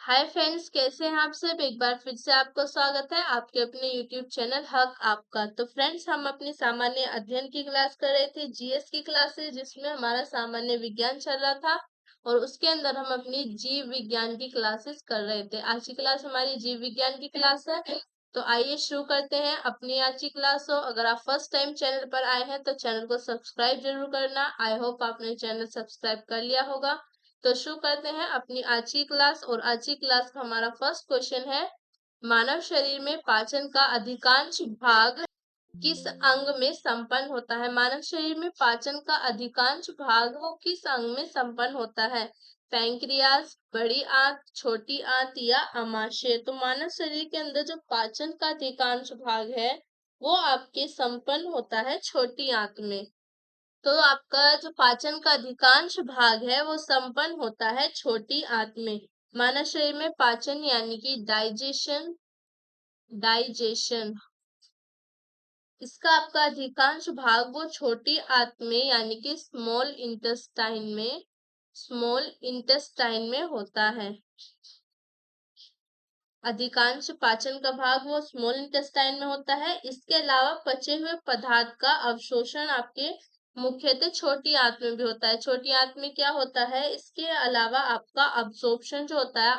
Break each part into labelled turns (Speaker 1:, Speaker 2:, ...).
Speaker 1: Hi friends, कैसे हैं आप सब। एक बार फिर से आपका स्वागत है आपके अपने यूट्यूब चैनल हक आपका। तो फ्रेंड्स, हम अपनी सामान्य अध्ययन की क्लास कर रहे थे, जीएस की क्लासेस, जिसमें हमारा सामान्य विज्ञान चल रहा था और उसके अंदर हम अपनी जीव विज्ञान की क्लासेस कर रहे थे। आज की क्लास हमारी जीव विज्ञान की क्लास है। तो आइए शुरू करते हैं अपनी आज की क्लास हो। अगर आप फर्स्ट टाइम चैनल पर आए हैं तो चैनल को सब्सक्राइब जरूर करना। आई होप आपने चैनल सब्सक्राइब कर लिया होगा। तो शुरू करते हैं अपनी आज की क्लास। और आज की क्लास का हमारा फर्स्ट क्वेश्चन है, मानव शरीर में पाचन का अधिकांश भाग किस अंग में संपन्न होता है। मानव शरीर में पाचन का अधिकांश भाग वो किस अंग में संपन्न होता है। पैंक्रियास, बड़ी आंत, छोटी आंत या अमाशय। तो मानव शरीर के अंदर जो पाचन का अधिकांश भाग है वो आपके संपन्न होता है छोटी आंत में। तो आपका जो पाचन का अधिकांश भाग है वो संपन्न होता है छोटी आंत में। मानव शरीर में पाचन यानी कि डाइजेशन डाइजेशन इसका आपका अधिकांश भाग वो छोटी आंत में यानी कि स्मॉल इंटेस्टाइन में होता है। अधिकांश पाचन का भाग वो स्मॉल इंटेस्टाइन में होता है। इसके अलावा पचे हुए पदार्थ का अवशोषण आपके मुख्यतः छोटी आंत में भी होता है। छोटी आंत में क्या होता है, इसके अलावा आपका अब्जॉर्प्शन जो होता है,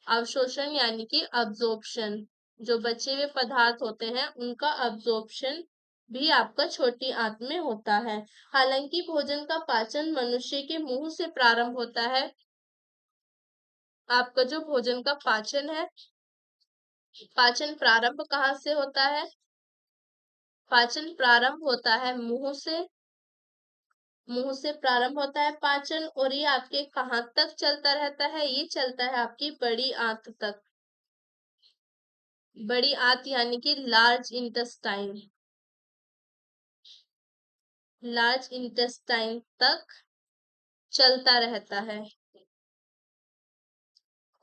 Speaker 1: अवशोषण यानी कि अब्जॉर्प्शन, जो बचे हुए पदार्थ होते हैं उनका अब्जॉर्प्शन भी आपका छोटी आंत में होता है। हालांकि भोजन का पाचन मनुष्य के मुंह से प्रारंभ होता है। आपका जो भोजन का पाचन है, पाचन प्रारंभ कहाँ से होता है। पाचन प्रारंभ होता है मुंह से प्रारंभ होता है पाचन। और ये आपके कहाँ तक चलता रहता है, ये चलता है आपकी बड़ी आंत तक। बड़ी आंत यानी कि लार्ज इंटेस्टाइन तक चलता रहता है।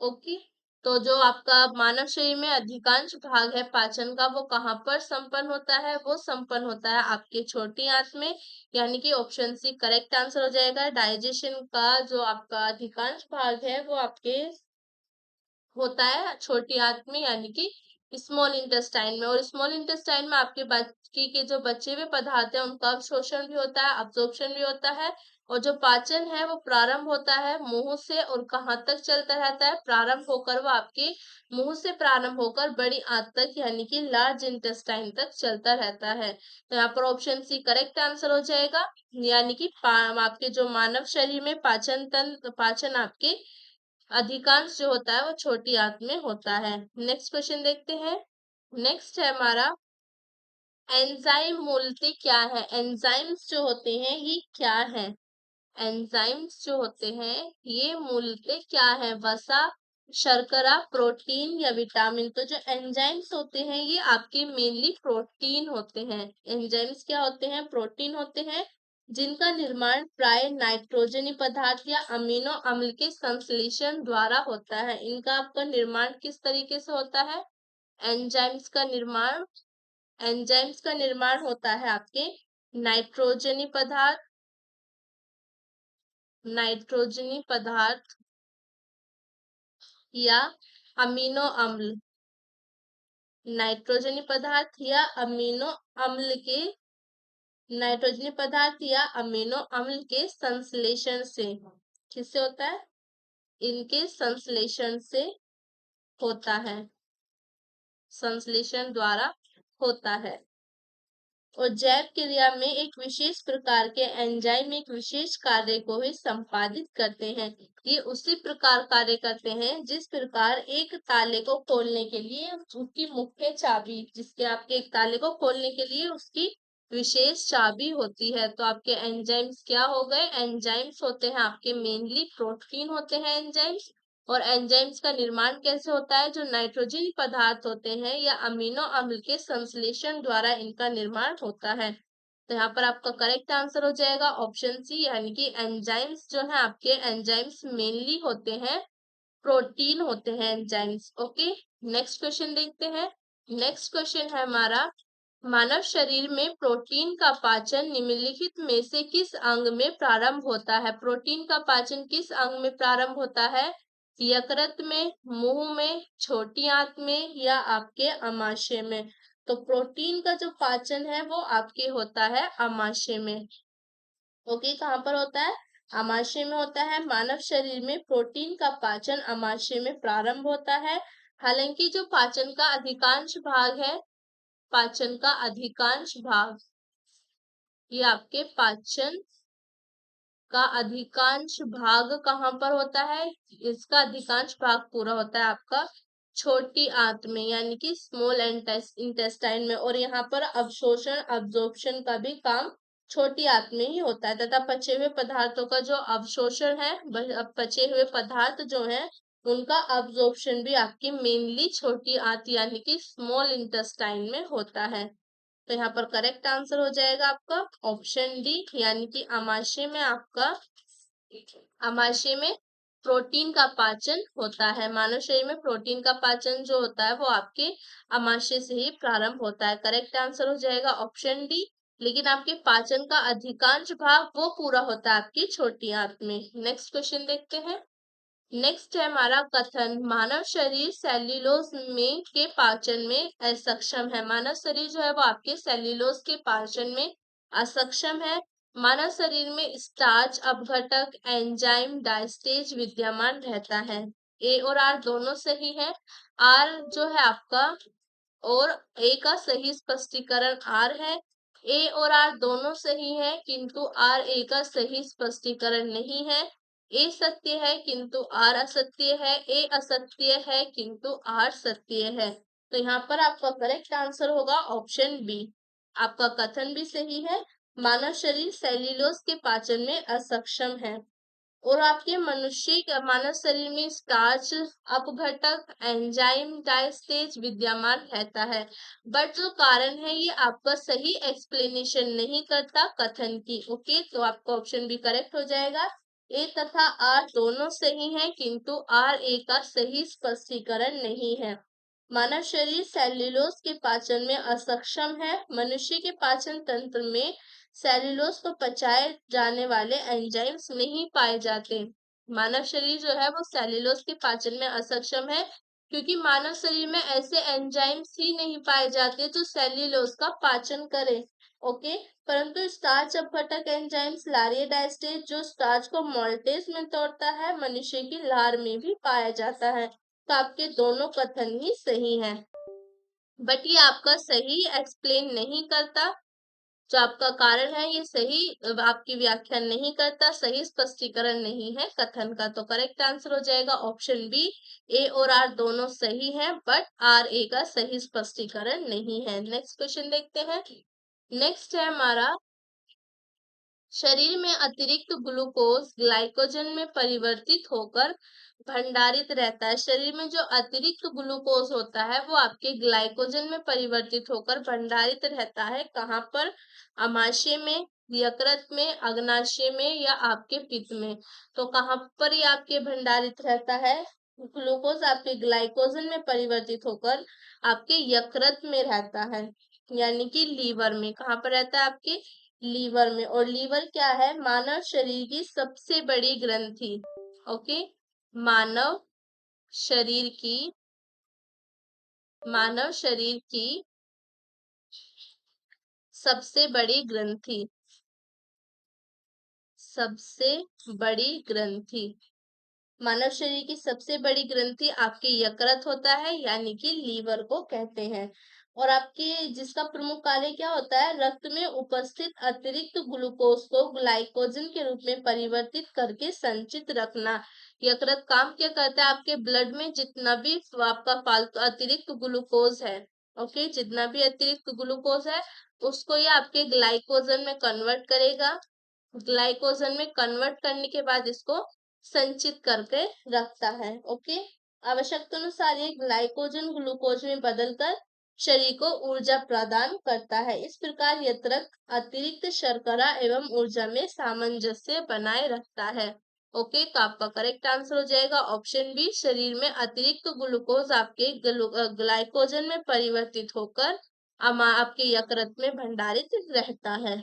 Speaker 1: ओके। तो जो आपका मानव शरीर में अधिकांश भाग है पाचन का, वो कहाँ पर संपन्न होता है, वो संपन्न होता है आपके छोटी आंत में। यानी कि ऑप्शन सी करेक्ट आंसर हो जाएगा। डाइजेशन का जो आपका अधिकांश भाग है वो आपके होता है छोटी आंत में यानी कि स्मॉल इंटेस्टाइन में। और स्मॉल इंटेस्टाइन में आपके बाकी के जो बचे हुए पदार्थ है उनका अवशोषण भी होता है, अब्जॉर्प्शन भी होता है। और जो पाचन है वो प्रारंभ होता है मुंह से और कहाँ तक चलता रहता है, प्रारंभ होकर वो आपके मुंह से प्रारंभ होकर बड़ी आंत तक यानी कि लार्ज इंटेस्टाइन तक चलता रहता है। तो यहाँ पर ऑप्शन सी करेक्ट आंसर हो जाएगा। यानी कि आपके जो मानव शरीर में पाचन आपके अधिकांश जो होता है वो छोटी आंत में होता है। नेक्स्ट क्वेश्चन देखते हैं। नेक्स्ट है हमारा, एंजाइम मूलतः क्या है। एंजाइम्स जो होते हैं ये क्या है। एंजाइम्स जो होते हैं ये मूलतः क्या है। वसा, शर्करा, प्रोटीन या विटामिन। तो जो एंजाइम्स होते हैं ये आपके मेनली प्रोटीन होते हैं। एंजाइम्स क्या होते हैं, प्रोटीन होते हैं, जिनका निर्माण प्राय नाइट्रोजनी पदार्थ या अमीनो अम्ल के संश्लेषण द्वारा होता है। इनका आपका निर्माण किस तरीके से होता है। एंजाइम्स का निर्माण एंजाइम्स का निर्माण होता है आपके नाइट्रोजनी पदार्थ या अमीनो अम्ल नाइट्रोजनी पदार्थ या अमीनो अम्ल के नाइट्रोजनी पदार्थ या अमीनो अम्ल के संश्लेषण से। किससे होता है, इनके संश्लेषण से होता है, संश्लेषण द्वारा होता है। और जैव क्रिया में एक विशेष प्रकार के एंजाइम एक विशेष कार्य को ही संपादित करते हैं। ये उसी प्रकार कार्य करते हैं जिस प्रकार एक ताले को खोलने के लिए उसकी मुख्य चाबी, जिसके आपके एक ताले को खोलने के लिए उसकी विशेष चाबी होती है। तो आपके एंजाइम्स क्या हो गए, एंजाइम्स होते हैं आपके मेनली प्रोटीन होते हैं एंजाइम्स। और एंजाइम्स का निर्माण कैसे होता है, जो नाइट्रोजन पदार्थ होते हैं या अमीनो अम्ल के संश्लेषण द्वारा इनका निर्माण होता है। तो यहाँ पर आपका करेक्ट आंसर हो जाएगा ऑप्शन सी, यानी कि एंजाइम्स जो है आपके एंजाइम्स मेनली होते हैं प्रोटीन होते हैं एंजाइम्स। ओके, नेक्स्ट क्वेश्चन देखते हैं। नेक्स्ट क्वेश्चन है हमारा, मानव शरीर में प्रोटीन का पाचन निम्नलिखित में से किस अंग में प्रारंभ होता है? प्रोटीन का पाचन किस अंग में प्रारंभ होता है? यकृत में, मुंह में, छोटी आंत में या आपके अमाशय में? तो प्रोटीन का जो पाचन है वो आपके होता है अमाशय में। ओके, कहाँ पर होता है? अमाशय में होता है। मानव शरीर में प्रोटीन का पाचन अमाशय में प्रारंभ होता है। हालांकि जो पाचन का अधिकांश भाग, ये आपके पाचन का अधिकांश भाग कहाँ पर होता है? इसका अधिकांश भाग पूरा होता है आपका छोटी आंत में, यानी कि स्मॉल इंटेस्टाइन में। और यहाँ पर अवशोषण अब्जॉर्प्शन का भी काम छोटी आंत में ही होता है, तथा पचे हुए पदार्थों का जो अवशोषण है, पचे हुए पदार्थ जो है उनका अब्जॉर्प्शन भी आपकी मेनली छोटी आंत यानी कि स्मॉल इंटेस्टाइन में होता है। तो यहाँ पर करेक्ट आंसर हो जाएगा आपका ऑप्शन डी, यानी कि अमाशय में प्रोटीन का पाचन होता है। मानव शरीर में प्रोटीन का पाचन जो होता है वो आपके अमाशय से ही प्रारंभ होता है। करेक्ट आंसर हो जाएगा ऑप्शन डी। लेकिन आपके पाचन का अधिकांश भाग वो पूरा होता है आपकी छोटी आंत में। नेक्स्ट क्वेश्चन देखते हैं। नेक्स्ट है हमारा कथन, मानव शरीर सेल्यूलोज में के पाचन में असक्षम है। मानव शरीर जो है वो आपके सेल्यूलोज के पाचन में असक्षम है। मानव शरीर में स्टार्च अपघटक एंजाइम डायस्टेज विद्यमान रहता है। ए और आर दोनों सही है। आर जो है आपका, और ए का सही स्पष्टीकरण आर है। ए और आर दोनों सही है, किंतु आर ए का सही स्पष्टीकरण नहीं है। ए सत्य है किंतु आर असत्य है। ए असत्य है किंतु आर सत्य है। तो यहाँ पर आपका करेक्ट आंसर होगा ऑप्शन बी। आपका कथन भी सही है, मानव शरीर सेल्यूलोज के पाचन में असक्षम है। और आपके मानव शरीर में स्टार्च अपघटक एंजाइम डायस्टेज विद्यमान रहता है। बट जो कारण है ये आपका सही एक्सप्लेनेशन नहीं करता कथन की। ओके, तो आपका ऑप्शन भी करेक्ट हो जाएगा। ए तथा आर दोनों सही हैं, किंतु आर ए का सही स्पष्टीकरण नहीं है। मानव शरीर सेल्यूलोज के पाचन में असक्षम है। मनुष्य के पाचन तंत्र में सेल्यूलोज को पचाए जाने वाले एंजाइम्स नहीं पाए जाते। मानव शरीर जो है वो सेल्यूलोज के पाचन में असक्षम है, क्योंकि मानव शरीर में ऐसे एंजाइम्स ही नहीं पाए जाते जो सेल्यूलोज का पाचन करे। ओके, परंतु स्टार्च अपघटक एंजाइम्स लारिया डायस्टेज जो स्टार्च को मोल्टेज में तोड़ता है, मनुष्य की लार में भी पाया जाता है। तो आपके दोनों कथन ही सही हैं, बट ये आपका सही एक्सप्लेन नहीं करता। जो आपका कारण है ये सही आपकी व्याख्या नहीं करता, सही स्पष्टीकरण नहीं है कथन का। तो करेक्ट आंसर हो जाएगा ऑप्शन बी। ए और आर दोनों सही हैं, बट आर ए का सही स्पष्टीकरण नहीं है। नेक्स्ट क्वेश्चन देखते हैं। नेक्स्ट है हमारा, शरीर में अतिरिक्त ग्लूकोज ग्लाइकोजन में परिवर्तित होकर भंडारित रहता है। शरीर में जो अतिरिक्त ग्लूकोज होता है वो आपके ग्लाइकोजन में परिवर्तित होकर भंडारित रहता है। कहाँ पर? अमाशय में, यकृत में, अग्नाशय में या आपके पित्त में? तो कहाँ पर ये आपके भंडारित रहता है? ग्लूकोज आपके ग्लाइकोजन में परिवर्तित होकर आपके यकृत में रहता है, यानी कि लीवर में। कहाँ पर रहता है? आपके लीवर में। और लीवर क्या है? मानव शरीर की सबसे बड़ी ग्रंथि। ओके, मानव शरीर की मानव शरीर की सबसे बड़ी ग्रंथि, सबसे बड़ी ग्रंथि, मानव शरीर की सबसे बड़ी ग्रंथि आपके यकृत होता है, यानी कि लीवर को कहते हैं। और आपके जिसका प्रमुख कार्य क्या होता है? रक्त में उपस्थित अतिरिक्त ग्लूकोज को ग्लाइकोजन के रूप में परिवर्तित करके संचित रखना। यकृत काम क्या करता है? आपके ब्लड में जितना भी आपका फालतू अतिरिक्त ग्लूकोज है, ओके, जितना भी अतिरिक्त ग्लूकोज है उसको ये आपके ग्लाइकोजन में कन्वर्ट करेगा। ग्लाइकोजन में कन्वर्ट करने के बाद इसको संचित करके रखता है। ओके, आवश्यकता अनुसार ये ग्लाइकोजन ग्लूकोज में बदलकर शरीर को ऊर्जा प्रदान करता है। इस प्रकार यकृत अतिरिक्त शर्करा एवं ऊर्जा में सामंजस्य बनाए रखता है। ओके, तो आपका करेक्ट आंसर हो जाएगा ऑप्शन बी। शरीर में अतिरिक्त ग्लूकोज आपके ग्लाइकोजन में परिवर्तित होकर आपके यकृत में भंडारित रहता है।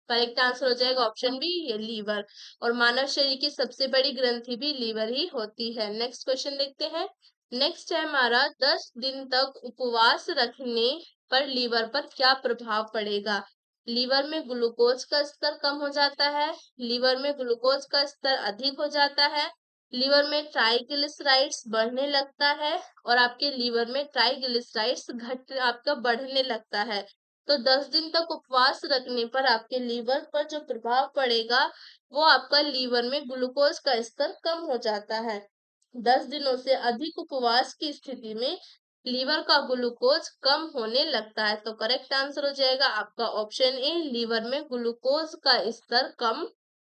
Speaker 1: करेक्ट आंसर हो जाएगा ऑप्शन बी, ये लीवर। और मानव शरीर की सबसे बड़ी ग्रंथि भी लीवर ही होती है। नेक्स्ट क्वेश्चन देखते हैं। नेक्स्ट है हमारा 10 दिन तक उपवास रखने पर लीवर पर क्या प्रभाव पड़ेगा। लीवर में ग्लूकोज का स्तर कम हो जाता है, लीवर में ग्लूकोज का स्तर अधिक हो जाता है, लीवर में ट्राइग्लिसराइड्स बढ़ने लगता है, और आपके लीवर में ट्राइग्लिसराइड्स घट आपका बढ़ने लगता है। तो 10 दिन तक उपवास रखने पर आपके लीवर पर जो प्रभाव पड़ेगा वो आपका लीवर में ग्लूकोज का स्तर कम हो जाता है। 10 दिनों से अधिक उपवास की स्थिति में लीवर का ग्लूकोज कम होने लगता है। तो करेक्ट आंसर हो जाएगा आपका ऑप्शन ए, लीवर में ग्लूकोज का स्तर कम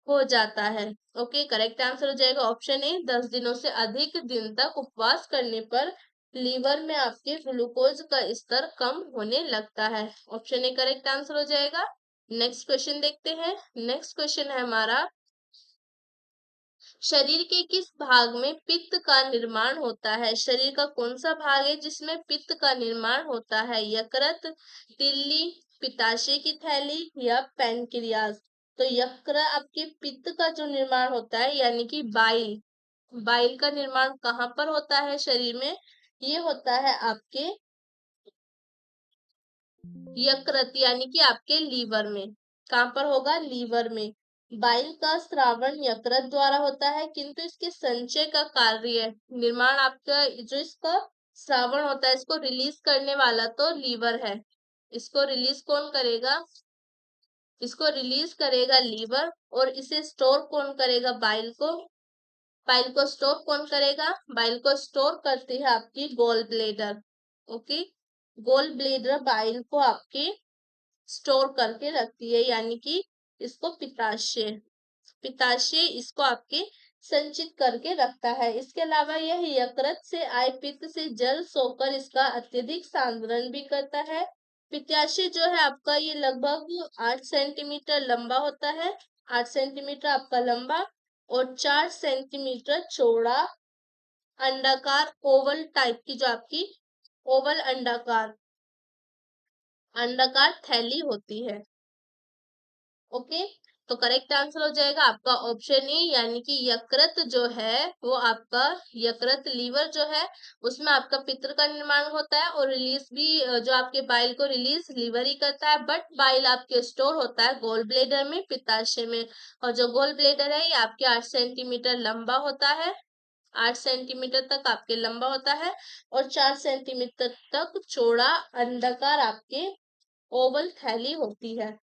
Speaker 1: हो जाता है। ओके, करेक्ट आंसर हो जाएगा ऑप्शन ए, 10 दिनों से अधिक दिन तक उपवास करने पर लीवर में आपके ग्लूकोज का स्तर कम होने लगता है। ऑप्शन ए करेक्ट आंसर हो जाएगा। नेक्स्ट क्वेश्चन देखते हैं। नेक्स्ट क्वेश्चन है हमारा, शरीर के किस भाग में पित्त का निर्माण होता है। शरीर का कौन सा भाग है जिसमें पित्त का निर्माण होता है। यकृत, तिल्ली, पित्ताशय की थैली या पैनक्रियाज। तो यकृत आपके पित्त का जो निर्माण होता है यानी कि बाइल, बाइल का निर्माण कहाँ पर होता है शरीर में। ये होता है आपके यकृत यानी कि आपके लीवर में। कहाँ पर होगा, लीवर में। बाइल का स्रावण यकृत द्वारा होता है, किंतु इसके संचय का कार्य निर्माण आपका जो इसका स्रावण होता है इसको रिलीज करने वाला तो लीवर है। इसको रिलीज कौन करेगा, इसको रिलीज करेगा लीवर। और इसे स्टोर कौन करेगा, बाइल को। बाइल को स्टोर कौन करेगा, बाइल को स्टोर करती है आपकी gall bladder. Okay, gall bladder bile को आपके स्टोर करके रखती है, यानी कि इसको पित्ताशय, पित्ताशय इसको आपके संचित करके रखता है। इसके अलावा यह यकृत से आए पित्त से जल सोकर इसका अत्यधिक सांद्रण भी करता है। पित्ताशय जो है आपका ये लगभग 8 सेंटीमीटर लंबा होता है, 8 सेंटीमीटर आपका लंबा और 4 सेंटीमीटर चौड़ा, अंडाकार ओवल टाइप की जो आपकी ओवल अंडाकार अंडाकार थैली होती है। ओके, तो करेक्ट आंसर हो जाएगा आपका ऑप्शन ए, यानी कि यकृत जो है वो आपका यकृत लीवर जो है उसमें आपका पित्त का निर्माण होता है और रिलीज भी जो आपके बाइल को रिलीज लीवर ही करता है, बट बाइल आपके स्टोर होता है गोल ब्लेडर में, पित्ताशय में। और जो गोल ब्लेडर है ये आपके 8 सेंटीमीटर लंबा होता है, 8 सेंटीमीटर तक आपके लंबा होता है और 4 सेंटीमीटर तक चौड़ा अंडाकार आपके ओवल थैली होती है।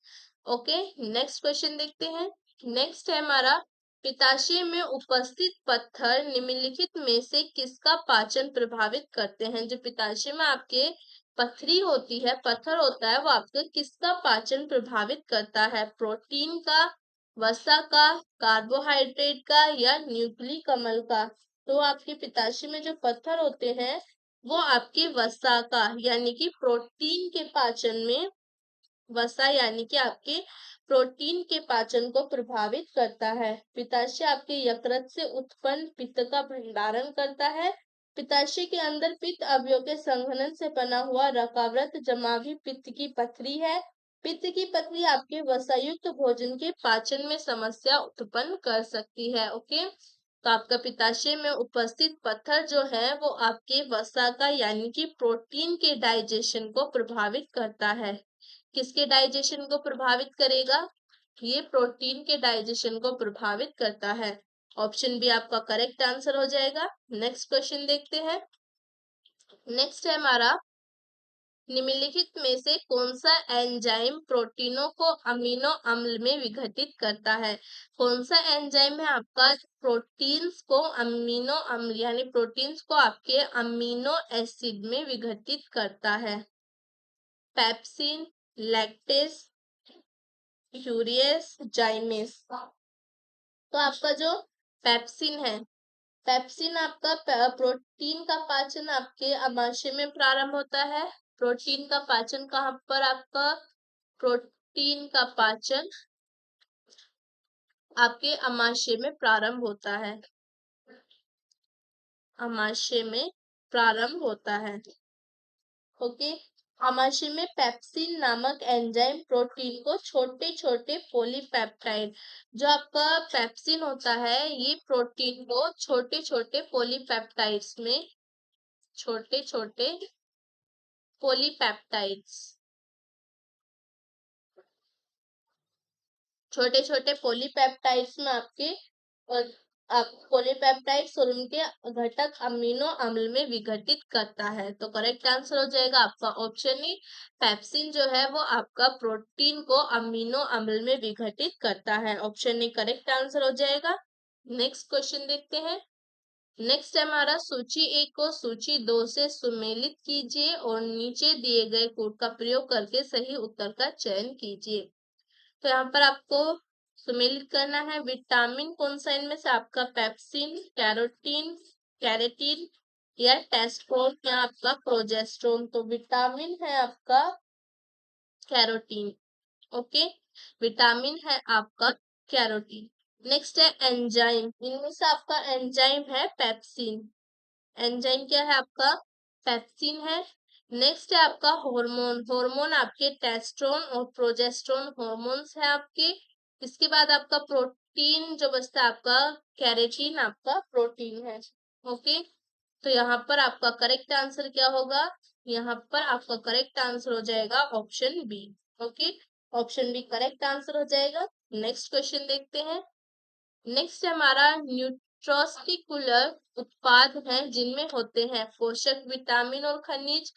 Speaker 1: ओके, नेक्स्ट क्वेश्चन देखते हैं। नेक्स्ट है हमारा, पित्ताशय में उपस्थित पत्थर निम्नलिखित में से किसका पाचन प्रभावित करते हैं। जो पित्ताशय में आपके पथरी होती है, पत्थर होता है, वो आपका किसका पाचन प्रभावित करता है। प्रोटीन का, वसा का, कार्बोहाइड्रेट का या न्यूक्लिक अम्ल का। तो आपके पित्ताशय में जो पत्थर होते हैं वो आपके वसा का यानी कि प्रोटीन के पाचन में, वसा यानी कि आपके प्रोटीन के पाचन को प्रभावित करता है। पित्ताशय आपके यकृत से उत्पन्न पित्त का भंडारण करता है। पित्ताशय के अंदर पित्त अवयव के संघनन से बना हुआ रकावृत जमावी पित्त की पथरी है। पित्त की पथरी आपके वसायुक्त भोजन के पाचन में समस्या उत्पन्न कर सकती है। ओके, तो आपका पित्ताशय में उपस्थित पत्थर जो है वो आपके वसा का यानी कि प्रोटीन के डाइजेशन को प्रभावित करता है। किसके डाइजेशन को प्रभावित करेगा, ये प्रोटीन के डाइजेशन को प्रभावित करता है। ऑप्शन बी आपका करेक्ट आंसर हो जाएगा। नेक्स्ट क्वेश्चन देखते हैं। नेक्स्ट है हमारा, निम्नलिखित में से कौन सा एंजाइम प्रोटीनों को अमीनो अम्ल में विघटित करता है। कौन सा एंजाइम है आपका प्रोटीन्स को अमीनो अम्ल यानी प्रोटीन्स को आपके अमीनो एसिड में विघटित करता है। Pepsin, lactase, urease, zymase. तो आपका जो पेप्सिन है, पेप्सिन आपका प्रोटीन का पाचन आपके अमाशय में प्रारंभ होता है। प्रोटीन का पाचन कहाँ पर आपका, प्रोटीन का पाचन आपके अमाशय में प्रारंभ होता है, अमाशय में प्रारंभ होता है। ओके, आमाशय में पेप्सिन नामक एंजाइम प्रोटीन को छोटे छोटे पॉलीपेप्टाइड, जो आपका पेप्सिन होता है ये प्रोटीन को छोटे छोटे पॉलीपेप्टाइड्स में, छोटे छोटे पॉलीपेप्टाइड्स, छोटे छोटे पॉलीपेप्टाइड्स में आपके आप पॉलीपेप्टाइड्स और उनके घटक अमीनो अम्ल में विघटित करता है। तो करेक्ट आंसर हो जाएगा आपका ऑप्शन ए। पेप्सिन जो है वो आपका प्रोटीन को अमीनो अम्ल में विघटित करता है। ऑप्शन ए करेक्ट आंसर हो जाएगा। नेक्स्ट क्वेश्चन देखते हैं। नेक्स्ट है हमारा सूची 1 को सूची 2 से सुमेलित कीजिए और नीचे दिए गए कोड का प्रयोग करके सही उत्तर का चयन कीजिए। तो यहाँ पर आपको सुमेलित करना है। विटामिन कौन सा इनमें से आपका पेप्सिन, कैरोटीन, कैरेटीन या टेस्टोन या आपका प्रोजेस्ट्रोन। तो विटामिन है आपका कैरोटीन। ओके, विटामिन है आपका कैरोटीन। नेक्स्ट है एंजाइम, इनमें से आपका एंजाइम है पेप्सिन। एंजाइम क्या है आपका? पेप्सिन है। नेक्स्ट है आपका हार्मोन, हार्मोन आपके टेस्टोन और प्रोजेस्टेरोन हार्मोन्स है आपके। इसके बाद आपका प्रोटीन जो बचता है आपका कैरेटीन आपका प्रोटीन है। ओके, तो यहाँ पर आपका करेक्ट आंसर क्या होगा? यहाँ पर आपका करेक्ट आंसर हो जाएगा option B. Okay, option B correct answer हो जाएगा। नेक्स्ट क्वेश्चन देखते हैं। नेक्स्ट हमारा न्यूट्रोस्टिकुलर उत्पाद हैं जिनमें होते हैं पोषक विटामिन और खनिज,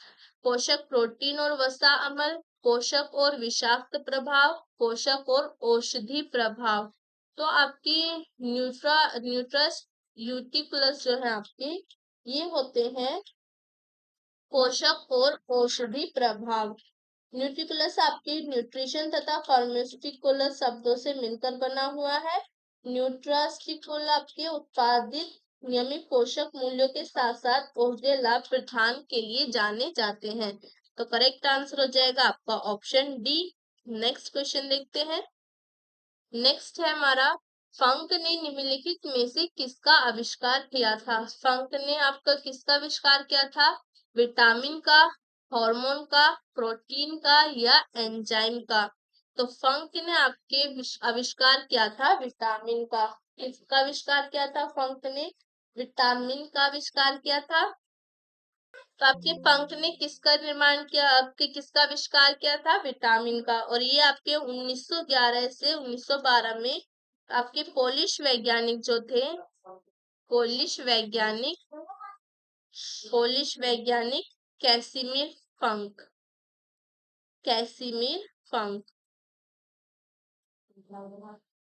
Speaker 1: पोषक प्रोटीन और वसा अम्ल, पोषक और विषाक्त प्रभाव, पोषक और औषधि प्रभाव। तो आपकी न्यूट्रस यूटिकुलस जो है आपके ये होते हैं पोषक और औषधि प्रभाव। न्यूट्रिकुलस आपके न्यूट्रिशन तथा फार्मास्यूटिकुलस शब्दों से मिलकर बना हुआ है। न्यूट्रास्टिकुल आपके उत्पादित नियमित पोषक मूल्यों के साथ साथ औषधीय लाभ प्रदान के लिए जाने जाते हैं। तो करेक्ट आंसर हो जाएगा आपका ऑप्शन डी। नेक्स्ट क्वेश्चन देखते हैं। नेक्स्ट है हमारा फंक ने निम्नलिखित में से किसका आविष्कार किया था? फंक ने आपका किसका आविष्कार किया था? विटामिन का, हार्मोन का, प्रोटीन का या एंजाइम का? तो फंक ने आपके आविष्कार किया था विटामिन का। किसका आविष्कार किया था फंक ने? विटामिन का आविष्कार किया था। तो आपके पंख ने किसका निर्माण किया, आपके किसका आविष्कार किया था? विटामिन का। और ये आपके 1911 से 1912 में आपके पोलिश वैज्ञानिक जो थे, पोलिश वैज्ञानिक पोलिश वैज्ञानिक कैसिमिर फंक, कैसिमिर फंक,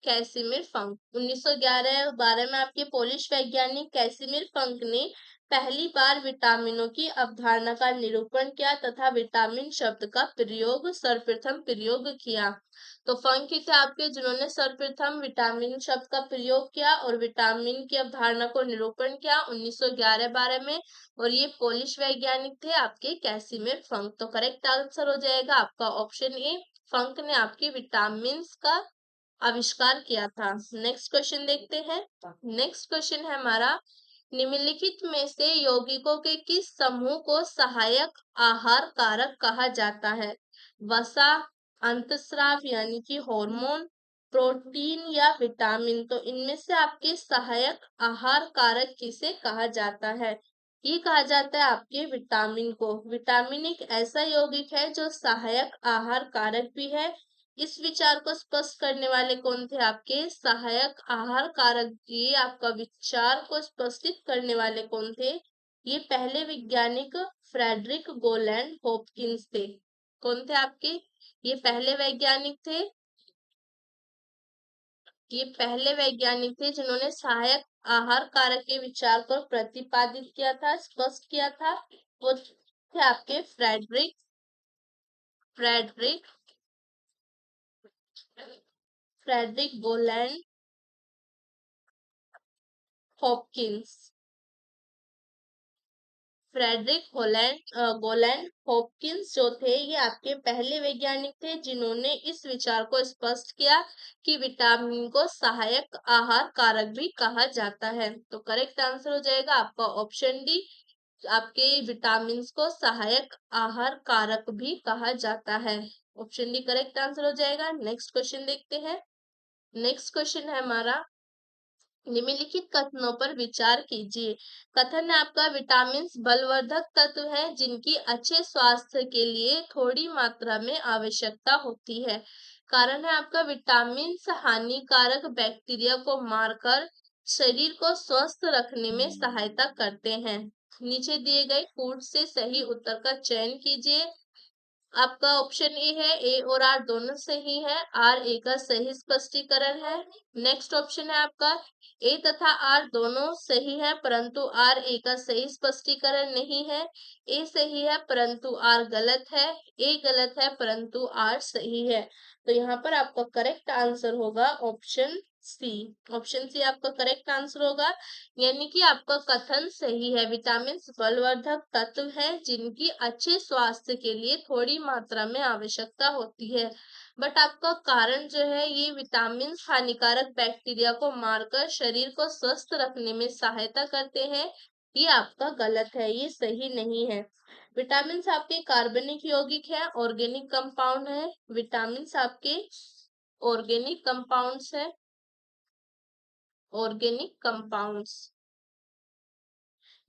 Speaker 1: कैसिमिर फंक 1911-12 में आपके पोलिश वैज्ञानिक कैसिमिर फंक ने पहली बार विटामिनों की अवधारणा का निरूपण किया तथा विटामिन शब्द का प्रयोग सर्वप्रथम प्रयोग किया। तो फंक ही थे आपके जिन्होंने सर्वप्रथम विटामिन शब्द का प्रयोग किया और विटामिन की अवधारणा को निरूपण किया 1911-12 में। और ये पोलिश वैज्ञानिक थे आपके कैसिमिर फंक। तो करेक्ट आंसर हो जाएगा आपका ऑप्शन ए। फंक ने आपके विटामिन का आविष्कार किया था। नेक्स्ट क्वेश्चन देखते हैं। नेक्स्ट क्वेश्चन है हमारा निम्नलिखित में से यौगिकों के किस समूह को सहायक आहार कारक कहा जाता है? वसा, अंतस्राव यानी कि हार्मोन, प्रोटीन या विटामिन। तो इनमें से आपके सहायक आहार कारक किसे कहा जाता है? ये कहा जाता है आपके विटामिन को। विटामिन एक ऐसा यौगिक है जो सहायक आहार कारक भी है। इस विचार को स्पष्ट करने वाले कौन थे? आपके सहायक आहार कारक। ये आपका विचार को स्पष्टित करने वाले कौन थे? ये पहले वैज्ञानिक फ्रेडरिक गोलैंड हॉपकिंस थे। कौन थे आपके? ये पहले वैज्ञानिक थे, ये पहले वैज्ञानिक थे जिन्होंने सहायक आहार कारक के विचार को प्रतिपादित किया था, स्पष्ट किया था। वो थे आपके Frederick Frederick Frederick Gowland Hopkins. Frederick Gowland Hopkins जो थे ये आपके पहले वैज्ञानिक थे जिन्होंने इस विचार को स्पष्ट किया कि विटामिन को सहायक आहार कारक भी कहा जाता है। तो करेक्ट आंसर हो जाएगा आपका ऑप्शन डी। आपके विटामिन को सहायक आहार कारक भी कहा जाता है। ऑप्शन डी करेक्ट आंसर हो जाएगा। नेक्स्ट क्वेश्चन देखते हैं। नेक्स्ट क्वेश्चन है हमारा, निम्नलिखित कथनों पर विचार कीजिए। कथन है आपका, विटामिन बलवर्धक तत्व है जिनकी अच्छे स्वास्थ्य के लिए थोड़ी मात्रा में आवश्यकता होती है। कारण है आपका, विटामिन हानिकारक बैक्टीरिया को मारकर शरीर को स्वस्थ रखने में सहायता करते हैं। नीचे दिए गए कूट से सही उत्तर का चयन कीजिए। आपका ऑप्शन ए है, ए और आर दोनों सही है, आर ए का सही स्पष्टीकरण है। नेक्स्ट ऑप्शन है आपका, ए तथा आर दोनों सही है परंतु आर ए का सही स्पष्टीकरण नहीं है। ए सही है परंतु आर गलत है, ए गलत है परंतु आर सही है। तो यहाँ पर आपका करेक्ट आंसर होगा ऑप्शन सी। ऑप्शन सी आपका करेक्ट आंसर होगा, यानी कि आपका कथन सही है। विटामिन बलवर्धक तत्व है जिनकी अच्छे स्वास्थ्य के लिए थोड़ी मात्रा में आवश्यकता होती है, बट आपका कारण जो है, ये विटामिन हानिकारक बैक्टीरिया को मारकर शरीर को स्वस्थ रखने में सहायता करते हैं, ये आपका गलत है, ये सही नहीं है। विटामिन आपके कार्बनिक यौगिक है, ऑर्गेनिक कंपाउंड है। विटामिन आपके ऑर्गेनिक कंपाउंड्स है, ऑर्गेनिक कंपाउंड्स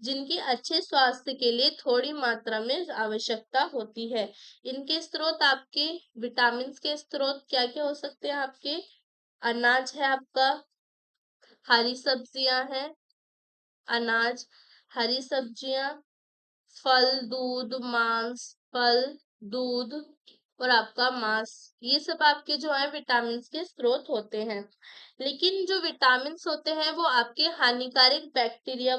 Speaker 1: जिनकी अच्छे स्वास्थ्य के लिए थोड़ी मात्रा में आवश्यकता होती है। इनके स्रोत आपके विटामिन के स्रोत क्या क्या हो सकते हैं आपके, अनाज है आपका, हरी सब्जियां हैं, अनाज, हरी सब्जियां, फल, दूध, मांस, फल, दूध और आपका मांस, ये सब आपके जो है विटामिन के स्रोत होते हैं। लेकिन जो विटामिन होते हैं वो आपके हानिकारक बैक्टीरिया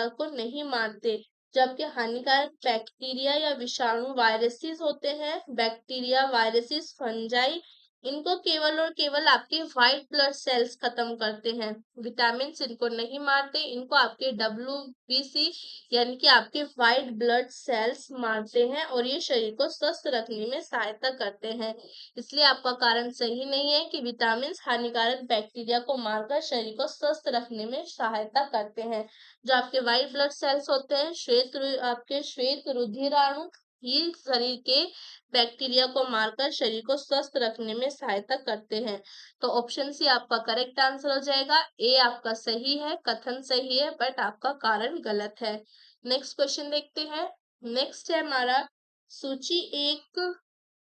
Speaker 1: को नहीं मारते। जो आपके हानिकारक बैक्टीरिया या विषाणु वायरसेस होते हैं, बैक्टीरिया, वायरसेस, फंजाई, इनको केवल और केवल आपके व्हाइट ब्लड सेल्स खत्म करते हैं। विटामिन इनको नहीं मारते, इनको आपके WBC यानी कि आपके व्हाइट ब्लड सेल्स मारते हैं और ये शरीर को स्वस्थ रखने में सहायता करते हैं। इसलिए आपका कारण सही नहीं है कि विटामिन हानिकारक बैक्टीरिया को मारकर शरीर को स्वस्थ रखने में सहायता करते हैं। जो आपके व्हाइट ब्लड सेल्स होते हैं, आपके श्वेत रुधिराणु, ये शरीर के बैक्टीरिया को मारकर शरीर को स्वस्थ रखने में सहायता करते हैं। तो ऑप्शन सी आपका करेक्ट आंसर हो जाएगा। ए आपका सही है, कथन सही है, बट आपका कारण गलत है। नेक्स्ट क्वेश्चन देखते हैं। नेक्स्ट है हमारा, सूची 1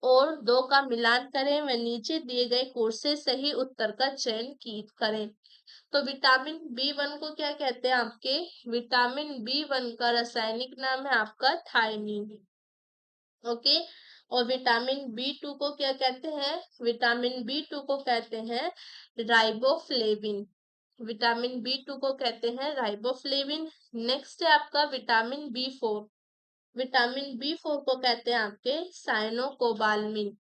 Speaker 1: और 2 का मिलान करें व नीचे दिए गए कोर्स से सही उत्तर का चयन करें। तो विटामिन B1 को क्या कहते हैं आपके, विटामिन B1 का रासायनिक नाम है आपका थायमीन। ओके, और विटामिन B2 को क्या कहते हैं, विटामिन B2 को कहते हैं राइबोफ्लेविन। विटामिन B2 को कहते हैं राइबोफ्लेविन। नेक्स्ट है आपका विटामिन B4। विटामिन B4 को कहते हैं आपके साइनोकोबालमिन।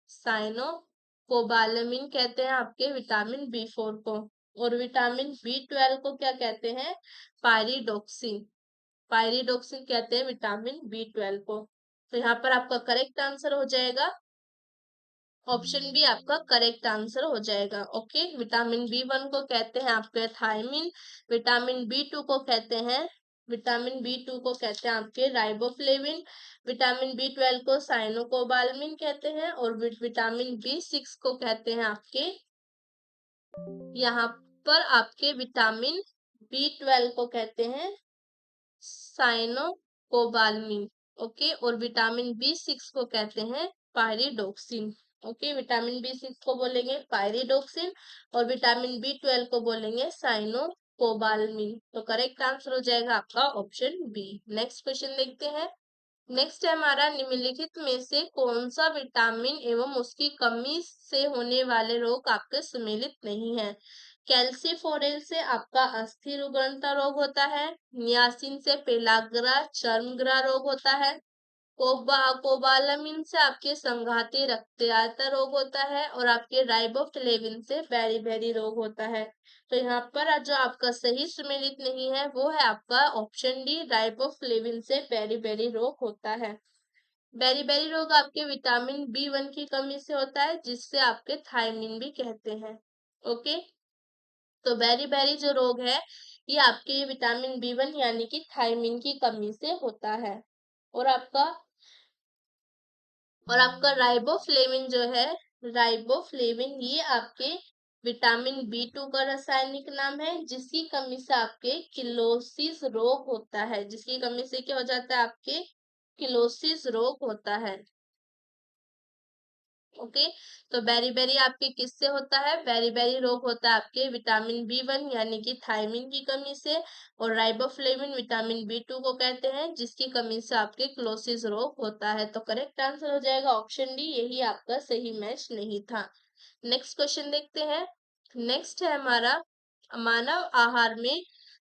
Speaker 1: साइनोकोबालमिन कहते हैं आपके विटामिन B4 को। और विटामिन B12 को क्या कहते हैं, पायरिडोक्सिन। पायरिडोक्सिन कहते हैं विटामिन B12 को। तो यहाँ पर आपका करेक्ट आंसर हो जाएगा ऑप्शन बी, आपका करेक्ट आंसर हो जाएगा। ओके, विटामिन B1 को कहते हैं आपके थायमिन, विटामिन B2 को कहते हैं आपके राइबोफ्लेविन, विटामिन B12 को साइनोकोबालमिन कहते हैं और विटामिन B6 को कहते हैं आपके, यहाँ पर आपके विटामिन B12 को कहते हैं साइनोकोबालमिन। ओके, और विटामिन B6 को कहते हैं पायरिडोक्सिन। ओके, विटामिन B6 को बोलेंगे पायरिडोक्सिन और विटामिन B12 को बोलेंगे साइनोकोबालमिन। तो करेक्ट आंसर हो जाएगा आपका ऑप्शन बी। नेक्स्ट क्वेश्चन देखते हैं। नेक्स्ट है हमारा, निम्नलिखित में से कौन सा विटामिन एवं उसकी कमी से होने वाले रोग आपके सम्मिलित नहीं है। कैल्सीफोरेल से आपका अस्थि रुग्णता रोग होता है, नियासिन से पेलाग्रा चर्मग्रह रोग होता है, कोबालामिन से आपके संघाती रक्तयात्रा रोग होता है और आपके राइबोफ्लेविन से बेरी रोग होता है। तो यहाँ पर जो आपका सही सम्मिलित नहीं है वो है आपका ऑप्शन डी, राइबोफ्लेविन से बेरी रोग होता है। बेरी रोग आपके विटामिन B1 की कमी से होता है, जिससे आपके थायमिन भी कहते हैं। ओके, तो बेरी जो रोग है ये आपके विटामिन B1 यानी कि थायमिन की कमी से होता है। और आपका राइबोफ्लेविन जो है, राइबोफ्लेविन ये आपके विटामिन B2 का रासायनिक नाम है, जिसकी कमी से आपके किलोसिस रोग होता है। जिसकी कमी से क्या हो जाता है, आपके किलोसिस रोग होता है। ओके, तो बेरी आपके किससे होता है, बेरी रोग होता है आपके विटामिन B1 यानी कि थायमिन की कमी से। और राइबोफ्लेविन विटामिन B2 को कहते हैं, जिसकी कमी से आपके क्लोसिस रोग होता है। तो करेक्ट आंसर हो जाएगा ऑप्शन डी, यही आपका सही मैच नहीं था। नेक्स्ट क्वेश्चन देखते हैं। नेक्स्ट है हमारा, मानव आहार में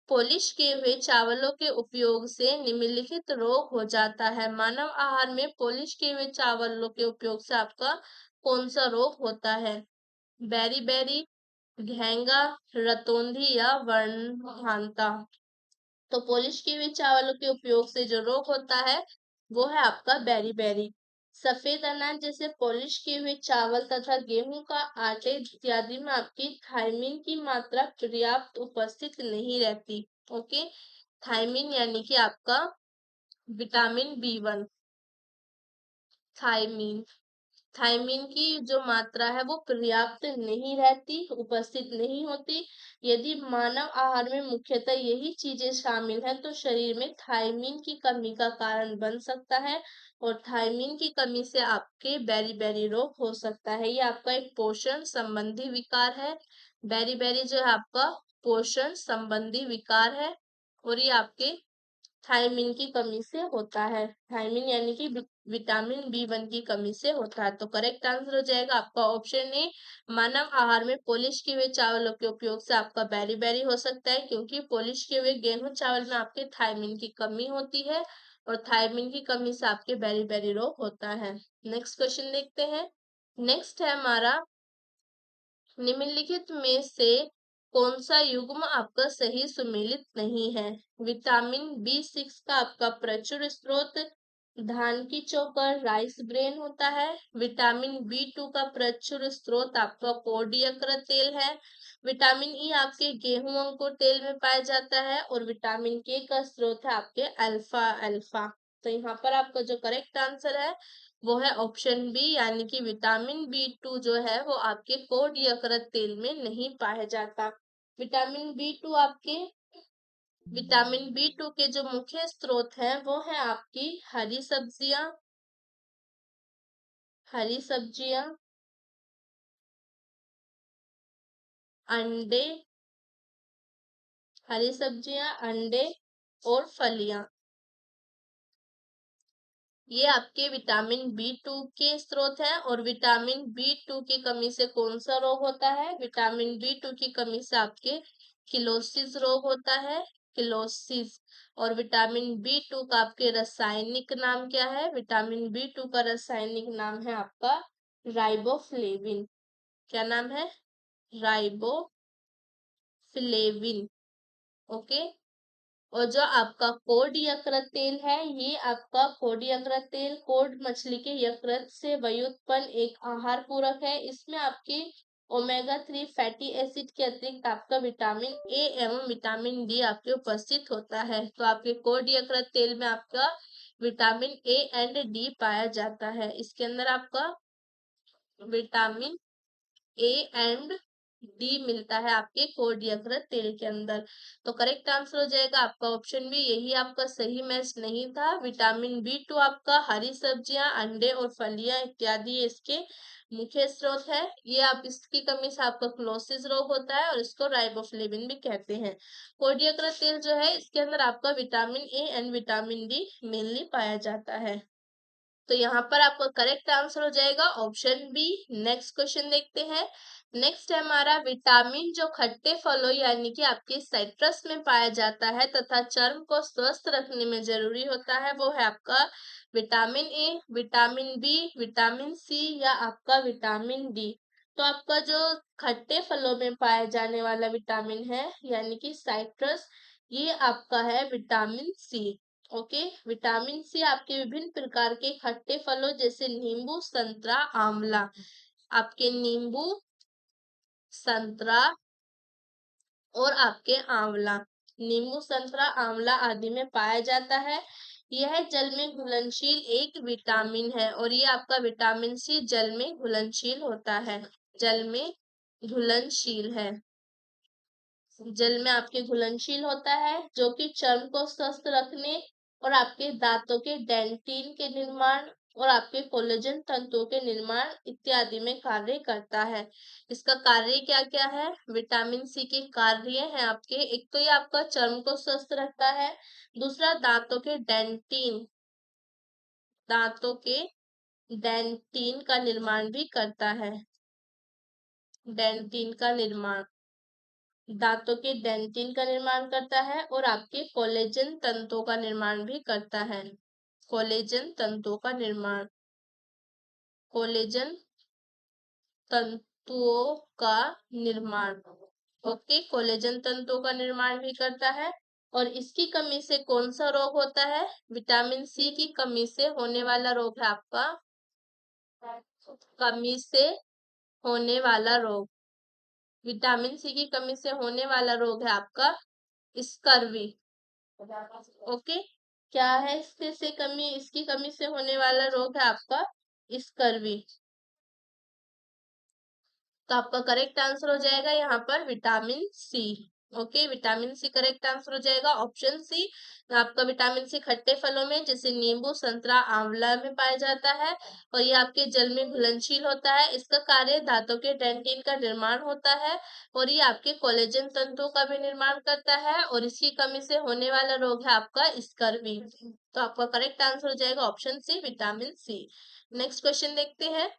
Speaker 1: पॉलिश किए हुए चावलों के उपयोग से निम्नलिखित रोग हो जाता है। मानव आहार में पॉलिश किए हुए चावलों के उपयोग से आपका कौन सा रोग होता है, बेरी, घेंगा, रतौंधी या वर्णहांता। तो पॉलिश किए हुए चावलों के उपयोग से जो रोग होता है वो है आपका बेरी। सफेद अनाज जैसे पॉलिश किए हुए चावल तथा गेहूं का आटे इत्यादि में आपकी थायमिन की मात्रा पर्याप्त उपस्थित नहीं रहती। ओके, थायमिन यानी कि आपका विटामिन B1, थायमीन, थायमीन की जो मात्रा है वो पर्याप्त नहीं रहती, उपस्थित नहीं होती। यदि मानव आहार में मुख्यतः यही चीजें शामिल हैं तो शरीर में थायमीन की कमी का कारण बन सकता है, और थायमीन की कमी से आपके बेरी रोग हो सकता है। ये आपका एक पोषण संबंधी विकार है। बेरी जो है आपका पोषण संबंधी विकार है, और ये आपके थायमिन की कमी से होता है। थायमिन यानी कि विटामिन B1 की कमी से होता है। तो करेक्ट आंसर हो जाएगा आपका ऑप्शन ए, मानव आहार में पॉलिश किए हुए चावलों के उपयोग से आपका बेरी हो सकता है, क्योंकि पॉलिश किए हुए गेहूं चावल में आपके थायमिन की कमी होती है, और थायमिन की कमी से आपके बेरी रोग होता है। नेक्स्ट क्वेश्चन देखते हैं। नेक्स्ट है हमारा, निम्नलिखित में से कौन सा युग्म आपका सही सुमेलित नहीं है। विटामिन B6 का आपका प्रचुर स्रोत धान की चोकर राइस ब्रेन होता है। विटामिन B2 का प्रचुर स्रोत आपका कोड यकृत तेल है। विटामिन ई आपके गेहूं अंकुर तेल में पाया जाता है, और विटामिन के का स्रोत है आपके अल्फा अल्फा। तो यहाँ पर आपका जो करेक्ट आंसर है वो है ऑप्शन बी, यानी कि विटामिन B2 जो है वो आपके कोड यकृत तेल में नहीं पाया जाता। विटामिन B2 के जो मुख्य स्रोत हैं वो है आपकी हरी सब्जियां, अंडे, हरी सब्जियां, अंडे और फलियां। ये आपके विटामिन B2 के स्रोत हैं। और विटामिन B2 की कमी से कौन सा रोग होता है, विटामिन B2 की कमी से आपके किलोसिस रोग होता है, किलोसिस। और विटामिन B2 का आपके रासायनिक नाम क्या है, विटामिन B2 का रासायनिक नाम है आपका राइबोफ्लेविन। क्या नाम है, राइबोफ्लेविन। ओके, और जो आपका कोड यकृत तेल है, ये आपका कोड यकृत तेल कोड मछली के यकृत से व्युत्पन्न एक आहार पूरक है। इसमें आपके ओमेगा 3 फैटी एसिड के अतिरिक्त आपका विटामिन ए एवं विटामिन डी आपके उपस्थित होता है। तो आपके कोड यकृत तेल में आपका विटामिन ए एंड डी पाया जाता है। इसके अंदर आपका विटामिन ए एंड डी मिलता है आपके कोड यकृत तेल के अंदर। तो करेक्ट आंसर हो जाएगा आपका ऑप्शन बी, यही आपका सही मैच नहीं था। विटामिन B2 आपका हरी सब्जियां, अंडे और फलियां इत्यादि इसके मुख्य स्रोत है। ये आप इसकी कमी से आपका क्लोसिस रोग होता है, और इसको राइबोफ्लेविन भी कहते हैं। कोड यकृत तेल जो है इसके अंदर आपका vitamin A and vitamin D mainly पाया जाता है। तो यहाँ पर आपका करेक्ट आंसर हो जाएगा ऑप्शन बी। नेक्स्ट क्वेश्चन देखते हैं। नेक्स्ट है हमारा, विटामिन जो खट्टे फलों यानी कि आपके साइट्रस में पाया जाता है तथा चर्म को स्वस्थ रखने में जरूरी होता है, वो है आपका vitamin A, vitamin B, vitamin C या आपका विटामिन डी। तो आपका जो खट्टे फलों में पाए जाने वाला विटामिन है यानी कि साइट्रस, ये आपका है vitamin C. Okay, vitamin C आपके विभिन्न प्रकार के खट्टे फलों जैसे नींबू, संतरा, आंवला, आपके नींबू, संतरा और आपके आंवला, नींबू, संतरा, आंवला आदि में पाया जाता है। यह जल में घुलनशील एक विटामिन है और ये आपका विटामिन सी जल में घुलनशील होता है। जल में घुलनशील है, जल में आपके घुलनशील होता है, जो कि चर्म को स्वस्थ रखने और आपके दांतों के डेंटिन के निर्माण और आपके कोलेजन तंतुओं के निर्माण इत्यादि में कार्य करता है। इसका कार्य क्या क्या है? विटामिन सी के कार्य हैं आपके, एक तो ये आपका चर्म को स्वस्थ रखता है, दूसरा दांतों के डेंटिन, दांतों के डेंटिन का निर्माण भी करता है। डेंटिन का निर्माण, दांतों के डेंटिन का निर्माण करता है और आपके कोलेजन तंतुओं का निर्माण भी करता है। कोलेजन तंतुओं का निर्माण, कोलेजन तंतुओं का निर्माण, ओके, कोलेजन तंतुओं का निर्माण भी करता है। और इसकी कमी से कौन सा रोग होता है? विटामिन सी की कमी से होने वाला रोग है आपका, कमी से होने वाला रोग, विटामिन सी की कमी से होने वाला रोग है आपका स्कर्वी। ओके, क्या है इसके से कमी, इसकी कमी से होने वाला रोग है आपका स्कर्वी। तो आपका करेक्ट आंसर हो जाएगा यहाँ पर vitamin C. Okay, vitamin C correct answer हो जाएगा, ऑप्शन सी। आपका विटामिन सी खट्टे फलों में जैसे नींबू, संतरा, आंवला में पाया जाता है और ये आपके जल में घुलनशील होता है। इसका कार्य दांतों के डेंटिन का निर्माण होता है और ये आपके कोलेजन तंतुओं का भी निर्माण करता है और इसकी कमी से होने वाला रोग है आपका स्कर्वी। तो आपका करेक्ट आंसर हो जाएगा option C, vitamin C. Next question देखते हैं।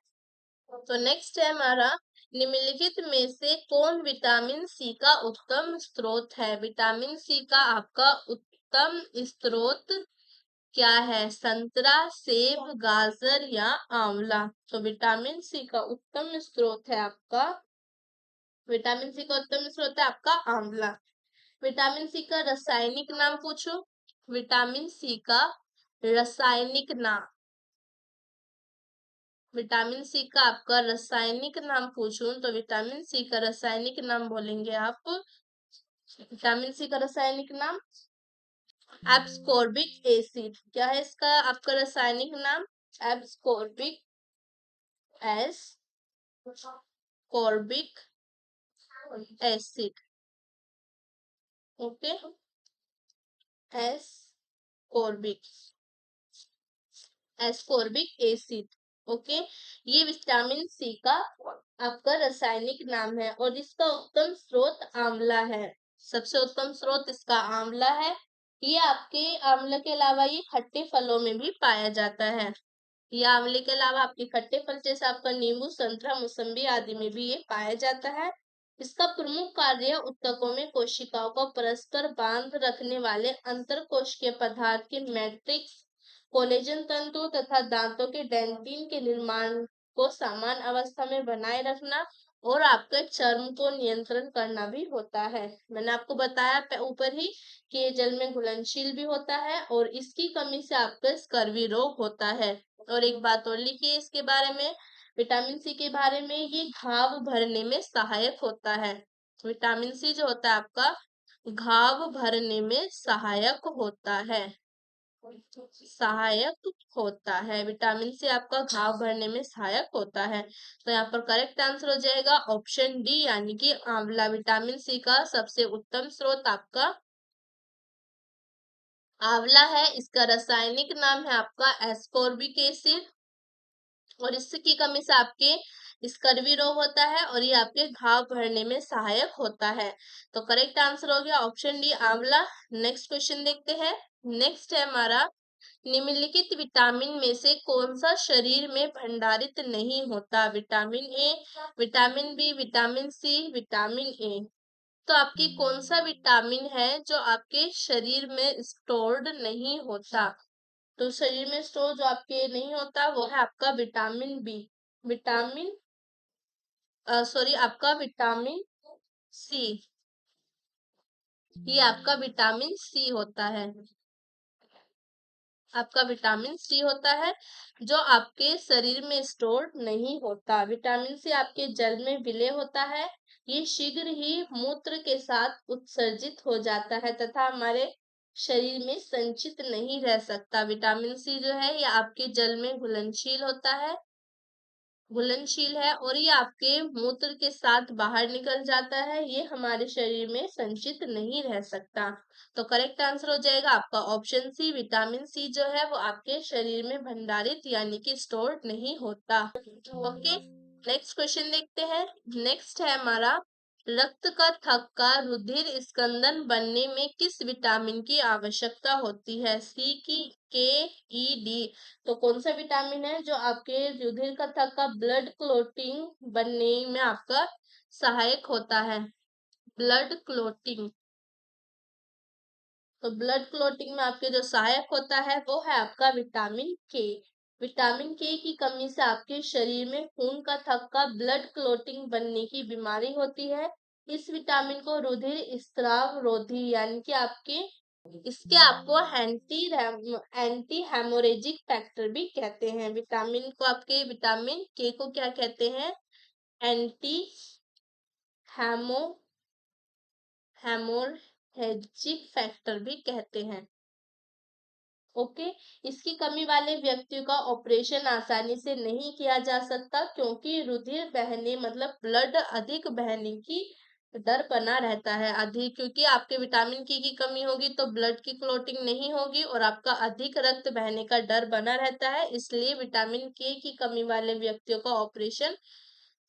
Speaker 1: तो नेक्स्ट है हमारा, निम्नलिखित में से कौन विटामिन सी का उत्तम स्रोत है? विटामिन सी का आपका उत्तम स्रोत क्या है? संतरा, सेब, गाजर या आंवला? तो विटामिन सी का उत्तम स्रोत है आपका, विटामिन सी का उत्तम स्रोत है आपका आंवला। विटामिन सी का रासायनिक नाम पूछो, विटामिन सी का रासायनिक नाम, विटामिन सी का आपका रासायनिक नाम पूछूं तो विटामिन सी का रासायनिक नाम बोलेंगे आप, विटामिन सी का रासायनिक नाम एब्सकॉर्बिक एसिड। क्या है इसका आपका रासायनिक नाम? Abscorbic, ascorbic acid. Okay, ascorbic, ascorbic acid. Okay, ये विटामिन सी का आपका रासायनिक नाम है और इसका उत्तम स्रोत आंवला है। सबसे उत्तम स्रोत इसका आंवला है। ये आपके आंवले के अलावा ये खट्टे फलों में भी पाया जाता है। ये आंवले के अलावा आपके खट्टे फल जैसे आपका नींबू, संतरा, मौसम्बी आदि में भी ये पाया जाता है। इसका प्रमुख कार्य ऊतकों में कोशिकाओं को परस्पर बांध रखने वाले अंतर कोशिकीय पदार्थ के मैट्रिक्स, कोलेजन तंतु तथा दांतों के डेंटिन के निर्माण को समान अवस्था में बनाए रखना और आपके चर्म को नियंत्रण करना भी होता है। मैंने आपको बताया ऊपर ही कि ये जल में घुलनशील भी होता है और इसकी कमी से आपका स्कर्वी रोग होता है। और एक बात और लिखिए इसके बारे में, विटामिन सी के बारे में, ये घाव भरने में सहायक होता है। विटामिन सी जो होता है आपका घाव भरने में सहायक होता है, सहायक होता है, विटामिन सी आपका घाव भरने में सहायक होता है। तो यहाँ पर करेक्ट आंसर हो जाएगा ऑप्शन डी, यानी कि आंवला विटामिन सी का सबसे उत्तम स्रोत आपका आंवला है। इसका रासायनिक नाम है आपका एस्कॉर्बिक एसिड और इसकी कमी से आपके स्कर्वी रोग होता है और ये आपके घाव भरने में सहायक होता है। तो करेक्ट आंसर हो गया ऑप्शन डी, आंवला। नेक्स्ट क्वेश्चन देखते हैं। नेक्स्ट है हमारा, निम्नलिखित विटामिन में से कौन सा शरीर में भंडारित नहीं होता? Vitamin A, vitamin B, vitamin C, vitamin A. तो आपकी कौन सा विटामिन है जो आपके शरीर में स्टोर्ड नहीं होता? तो शरीर में स्टोर जो आपके नहीं होता वो है आपका विटामिन बी, विटामिन सॉरी आपका विटामिन सी, ये आपका विटामिन सी होता है, आपका विटामिन सी होता है जो आपके शरीर में स्टोर नहीं होता। विटामिन सी आपके जल में विलय होता है, ये शीघ्र ही मूत्र के साथ उत्सर्जित हो जाता है तथा हमारे शरीर में संचित नहीं रह सकता। विटामिन सी जो है ये आपके जल में घुलनशील है और ये आपके मूत्र के साथ बाहर निकल जाता है, ये हमारे शरीर में संचित नहीं रह सकता। तो करेक्ट आंसर हो जाएगा आपका ऑप्शन सी, विटामिन सी जो है वो आपके शरीर में भंडारित यानी कि स्टोर नहीं होता। ओके, नेक्स्ट क्वेश्चन देखते हैं। नेक्स्ट है हमारा, रक्त का थक्का रुधिर स्कंदन बनने में किस विटामिन की आवश्यकता होती है? सी की, के, ई, डी। तो कौन सा विटामिन है जो आपके रुधिर का थक्का ब्लड क्लोटिंग बनने में आपका सहायक होता है? ब्लड क्लोटिंग, तो ब्लड क्लोटिंग में आपके जो सहायक होता है वो है आपका विटामिन के। विटामिन के की कमी से आपके शरीर में खून का थक्का ब्लड क्लोटिंग बनने की बीमारी होती है। इस विटामिन को रुधिर स्राव रोधी यानी कि आपके इसके आपको एंटी हेमोरेजिक फैक्टर भी कहते हैं। विटामिन को आपके विटामिन के को क्या कहते हैं? एंटी हेमो हेमोरेजिक फैक्टर भी कहते हैं। ओके, इसकी कमी वाले व्यक्तियों का ऑपरेशन आसानी से नहीं किया जा सकता क्योंकि रुधिर बहने मतलब ब्लड अधिक बहने की डर बना रहता है। अधिक क्योंकि आपके विटामिन की कमी होगी तो ब्लड की क्लोटिंग नहीं होगी और आपका अधिक रक्त बहने का डर बना रहता है, इसलिए विटामिन के की कमी वाले व्यक्तियों का ऑपरेशन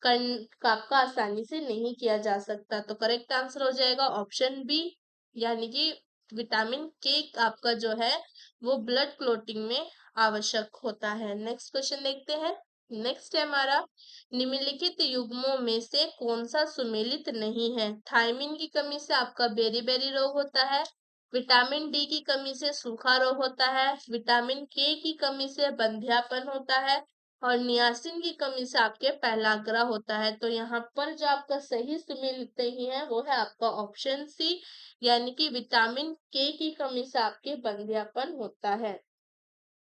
Speaker 1: आपका आसानी से नहीं किया जा सकता। तो करेक्ट आंसर हो जाएगा ऑप्शन बी, यानी कि विटामिन के आपका जो है वो ब्लड क्लोटिंग में आवश्यक होता है। नेक्स्ट क्वेश्चन देखते हैं। नेक्स्ट है हमारा, निम्नलिखित युग्मों में से कौन सा सुमेलित नहीं है? थायमिन की कमी से आपका बेरी रोग होता है, विटामिन डी की कमी से सूखा रोग होता है, विटामिन के की कमी से बंध्यापन होता है और नियासिन की कमी से आपके पहलाग्रा होता है। तो यहाँ पर जो आपका सही सुमेलित नहीं है वो है आपका ऑप्शन सी, यानी कि विटामिन के की कमी से आपके बंध्यापन होता है।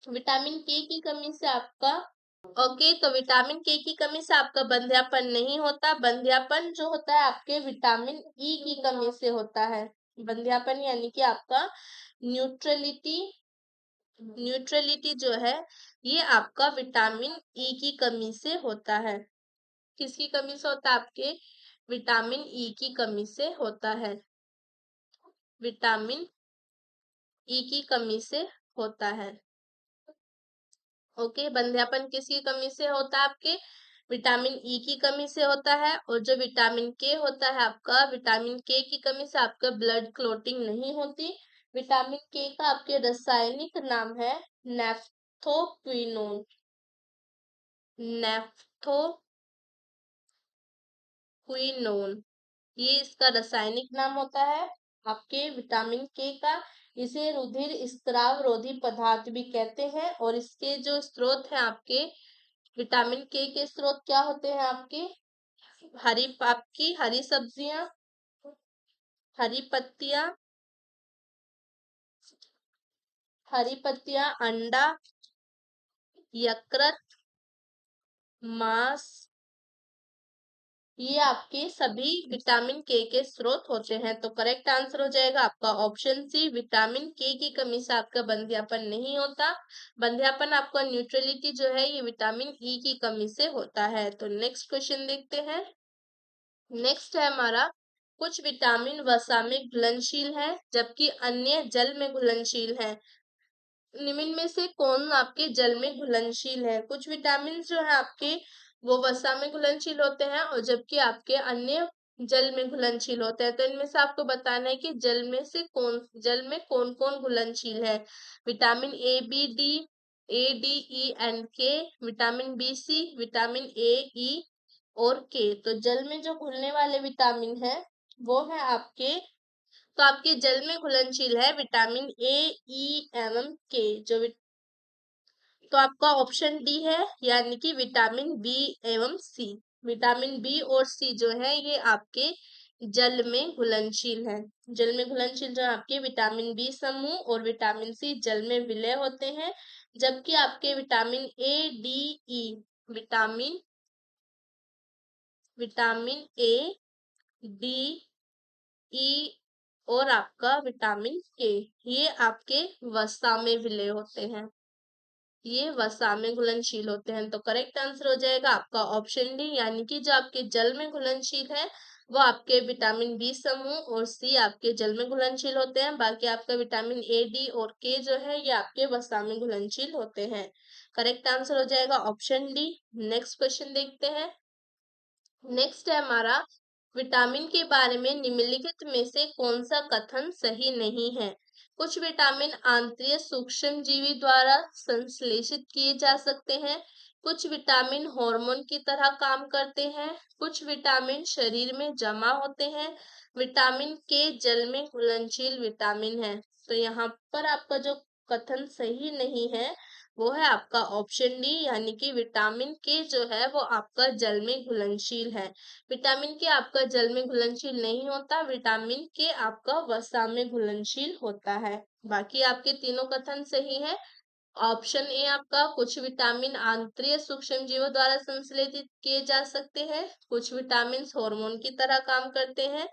Speaker 1: विटामिन के की कमी से आपका ओके, तो विटामिन के की कमी से आपका बंध्यापन नहीं होता। बंध्यापन जो होता है आपके विटामिन ई की कमी से होता है। बंध्यापन यानी कि आपका न्यूट्रलिटी न्यूट्रलिटी जो है ये आपका विटामिन ई की कमी से होता है। किसकी कमी से होता है? आपके विटामिन ई की कमी से होता है। विटामिन ई की कमी से होता है। ओके, बंध्यापन किसकी कमी से होता है? आपके विटामिन ई की कमी से होता है। और जो विटामिन के होता है आपका, विटामिन के की कमी से आपका ब्लड क्लोटिंग नहीं होती। विटामिन के का आपके रासायनिक नाम है नेफ्थोक्विनोन। नेफ्थोक्विनोन, ये इसका रासायनिक नाम होता है आपके विटामिन के का। इसे रुधिर स्राव रोधी पदार्थ भी कहते हैं और इसके जो स्रोत हैं आपके विटामिन के स्रोत क्या होते हैं? आपकी हरी सब्जियां, हरी पत्तियां, अंडा, यकृत, मांस, ये आपके सभी विटामिन के स्रोत होते हैं। तो करेक्ट आंसर हो जाएगा आपका ऑप्शन सी, विटामिन के की कमी से आपका बंध्यापन नहीं होता। बंध्यापन आपका न्यूट्रलिटी जो है ये विटामिन ई की कमी से होता है। तो नेक्स्ट क्वेश्चन देखते हैं। नेक्स्ट है हमारा, कुछ विटामिन वसा में घुलनशील है जबकि अन्य जल में घुलनशील है। निम्न में से कौन आपके जल में घुलनशील है? कुछ विटामिन जो है आपके वो वसा में घुलनशील होते हैं और जबकि आपके अन्य जल में घुलनशील होते हैं। तो इनमें से आपको बताना है कि जल में कौन कौन घुलनशील है। Vitamin A D E and K, vitamin B C, vitamin A E और के। तो जल में जो घुलने वाले विटामिन है वो है आपके, तो आपके जल में घुलनशील है विटामिन ए, ई एवं के। तो आपका ऑप्शन डी है, यानी कि विटामिन बी एवं सी। विटामिन बी और सी जो है ये आपके जल में घुलनशील है। जल में घुलनशील जो आपके विटामिन बी समूह और विटामिन सी जल में विलय होते हैं, जबकि आपके vitamin A D E vitamin vitamin A D, E और आपका विटामिन के, ये आपके वसा में विलय होते हैं, ये वसा में घुलनशील होते हैं। तो करेक्ट आंसर हो जाएगा आपका ऑप्शन डी, यानी कि जो आपके जल में घुलनशील है वो आपके विटामिन बी समूह और सी आपके जल में घुलनशील होते हैं। बाकी आपका विटामिन ए, डी और के जो है ये आपके वसा में घुलनशील होते हैं। करेक्ट आंसर हो जाएगा ऑप्शन डी। नेक्स्ट क्वेश्चन देखते हैं। नेक्स्ट है हमारा, विटामिन के बारे में निम्नलिखित में से कौन सा कथन सही नहीं है। कुछ विटामिन आंतरिक सूक्ष्म जीवी द्वारा संश्लेषित किए जा सकते हैं, कुछ विटामिन हार्मोन की तरह काम करते हैं, कुछ विटामिन शरीर में जमा होते हैं, विटामिन के जल में घुलनशील विटामिन है। तो यहाँ पर आपका जो कथन सही नहीं है वो है आपका ऑप्शन डी, यानी कि विटामिन के जो है वो आपका जल में घुलनशील है। विटामिन के आपका जल में घुलनशील नहीं होता, विटामिन के आपका वसा में घुलनशील होता है। बाकी आपके तीनों कथन सही है। ऑप्शन ए आपका, कुछ विटामिन आंतरिक सूक्ष्म जीवों द्वारा संश्लेषित किए जा सकते हैं, कुछ विटामिन हार्मोन की तरह काम करते हैं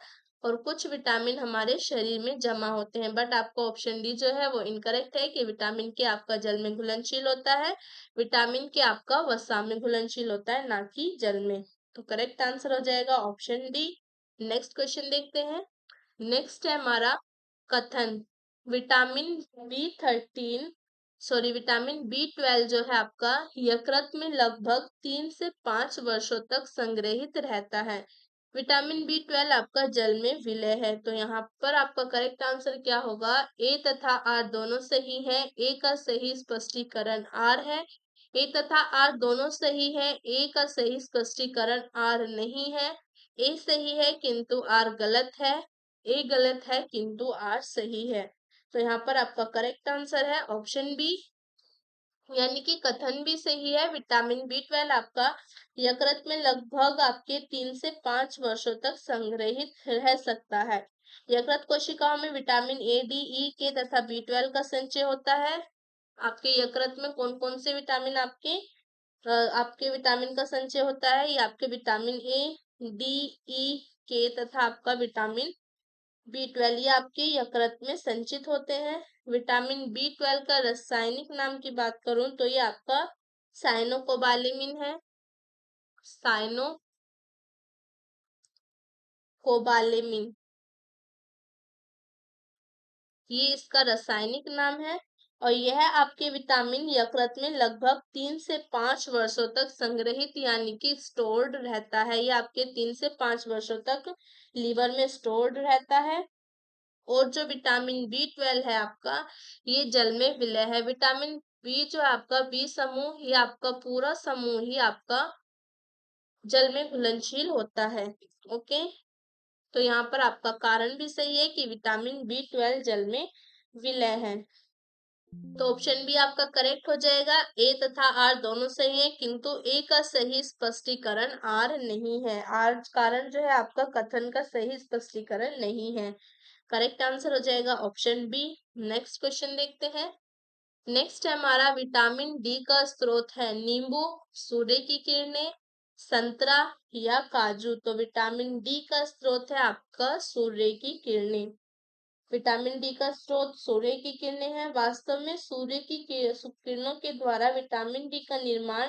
Speaker 1: और कुछ विटामिन हमारे शरीर में जमा होते हैं। बट आपका ऑप्शन डी जो है वो इनकरेक्ट है कि विटामिन के आपका जल में घुलनशील होता है, विटामिन के आपका वसा में घुलनशील होता है, ना कि जल में। तो करेक्ट आंसर हो जाएगा ऑप्शन डी। नेक्स्ट क्वेश्चन देखते हैं। नेक्स्ट है हमारा कथन, vitamin B 13 sorry vitamin B 12 जो है आपका यकृत में लगभग 3 से 5 वर्षों तक संग्रहित रहता है। विटामिन बी 12 आपका जल में विलय है। तो यहाँ पर आपका करेक्ट आंसर क्या होगा, ए तथा आर दोनों सही है, ए का सही स्पष्टीकरण आर है। ए तथा आर दोनों सही है, ए का सही स्पष्टीकरण आर नहीं है। ए सही है किंतु आर गलत है, ए गलत है किंतु आर सही है। तो यहाँ पर आपका करेक्ट आंसर है ऑप्शन बी, यानी कि कथन भी सही है, विटामिन बी 12 आपका यकृत में लगभग आपके 3 से 5 वर्षों तक संग्रहित रह सकता है। यकृत कोशिकाओं में विटामिन ए, डी, ई, के तथा बी 12 का संचय होता है। आपके यकृत में कौन कौन से विटामिन आपके विटामिन का संचय होता है, ये आपके विटामिन ए, डी, ई, के तथा आपका विटामिन बी 12 ये आपके यकृत में संचित होते हैं। विटामिन बी 12 का रासायनिक नाम की बात करूं तो ये आपका साइनोकोबालेमिन है, साइनोकोबालेमिन ये इसका रासायनिक नाम है। और यह आपके विटामिन यकृत में लगभग 3 से 5 वर्षों तक संग्रहित यानी कि स्टोर्ड रहता है। ये आपके 3 से 5 वर्षों तक लीवर में स्टोर्ड रहता है। और जो विटामिन बी 12 है आपका, ये जल में विलय है। विटामिन बी जो है आपका बी समूह, ये आपका पूरा समूह ही आपका जल में घुलनशील होता है। ओके, तो यहाँ पर आपका कारण भी सही है कि विटामिन बी 12 जल में विलय है। तो ऑप्शन बी आपका करेक्ट हो जाएगा। ए तथा आर दोनों सही है किंतु ए का सही स्पष्टीकरण आर नहीं है। आर कारण जो है आपका कथन का सही स्पष्टीकरण नहीं है। करेक्ट आंसर हो जाएगा ऑप्शन बी। नेक्स्ट क्वेश्चन देखते हैं। नेक्स्ट है हमारा, विटामिन डी का स्रोत है नींबू, सूर्य की किरणें, संतरा या काजू। तो विटामिन डी का स्रोत है आपका सूर्य की किरणें। विटामिन डी का स्रोत सूर्य की किरणें हैं। वास्तव में सूर्य की किरणों के द्वारा विटामिन डी का निर्माण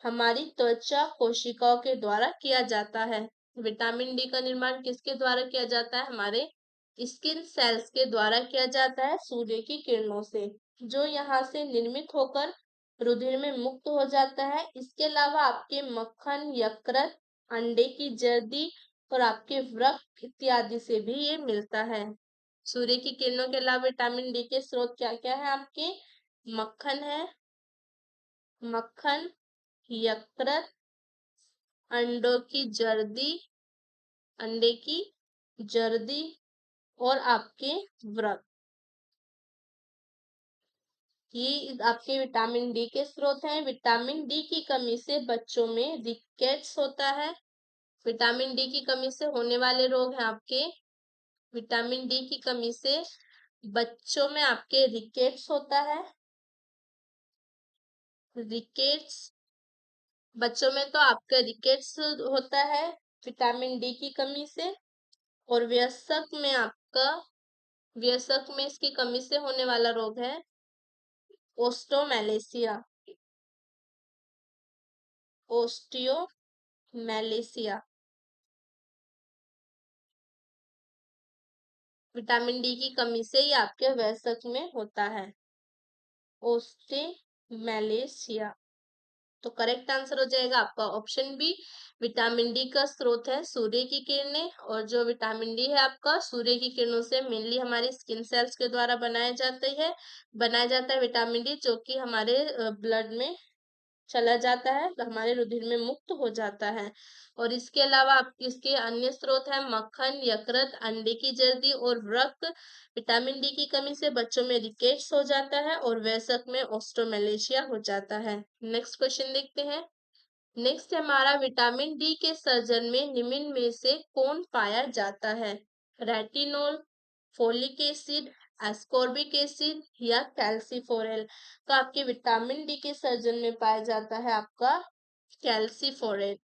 Speaker 1: हमारी त्वचा कोशिकाओं के द्वारा किया जाता है। विटामिन डी का निर्माण किसके द्वारा किया जाता है, हमारे स्किन सेल्स के द्वारा किया जाता है सूर्य की किरणों से, जो यहाँ से निर्मित होकर रुधिर में मुक्त हो जाता है। इसके अलावा आपके मक्खन, यकृत, अंडे की जर्दी और आपके व्रक इत्यादि से भी ये मिलता है। सूर्य की किरणों के अलावा विटामिन डी के स्रोत क्या क्या है आपके, मक्खन है, मक्खन, यकृत, अंडों की जर्दी, अंडे की जर्दी और आपके व्रत, ये आपके विटामिन डी के स्रोत हैं। विटामिन डी की कमी से बच्चों में रिकेट्स होता है। विटामिन डी की कमी से होने वाले रोग हैं आपके, विटामिन डी की कमी से बच्चों में आपके रिकेट्स होता है। रिकेट्स बच्चों में तो आपका रिकेट्स होता है विटामिन डी की कमी से। और वयस्क में इसकी कमी से होने वाला रोग है ओस्टोमेलेसिया। ओस्टियोमेलेसिया। विटामिन डी की कमी से ही आपके वयस्क में होता है ओस्टियोमेलेसिया। तो करेक्ट आंसर हो जाएगा आपका ऑप्शन बी। विटामिन डी का स्रोत है सूर्य की किरणें, और जो विटामिन डी है आपका सूर्य की किरणों से मेनली हमारे स्किन सेल्स के द्वारा बनाया जाता है विटामिन डी, जो कि हमारे ब्लड में चला जाता है, तो हमारे रुधिर में मुक्त हो जाता है। और इसके अलावा आप इसके अन्य स्रोत है मक्खन, यकृत, अंडे की जर्दी और रक्त। विटामिन डी की कमी से बच्चों में रिकेट्स हो जाता है और वयस्क में ऑस्ट्रोमेलेशिया हो जाता है। नेक्स्ट क्वेश्चन देखते हैं। नेक्स्ट है हमारा विटामिन डी के सर्जन में निम्न में से कौन पाया जाता है? Retinol, folic acid, ascorbic acid या कैल्सीफोरेल। तो आपके विटामिन डी के सर्जन में पाया जाता है आपका कैल्सीफोरेल।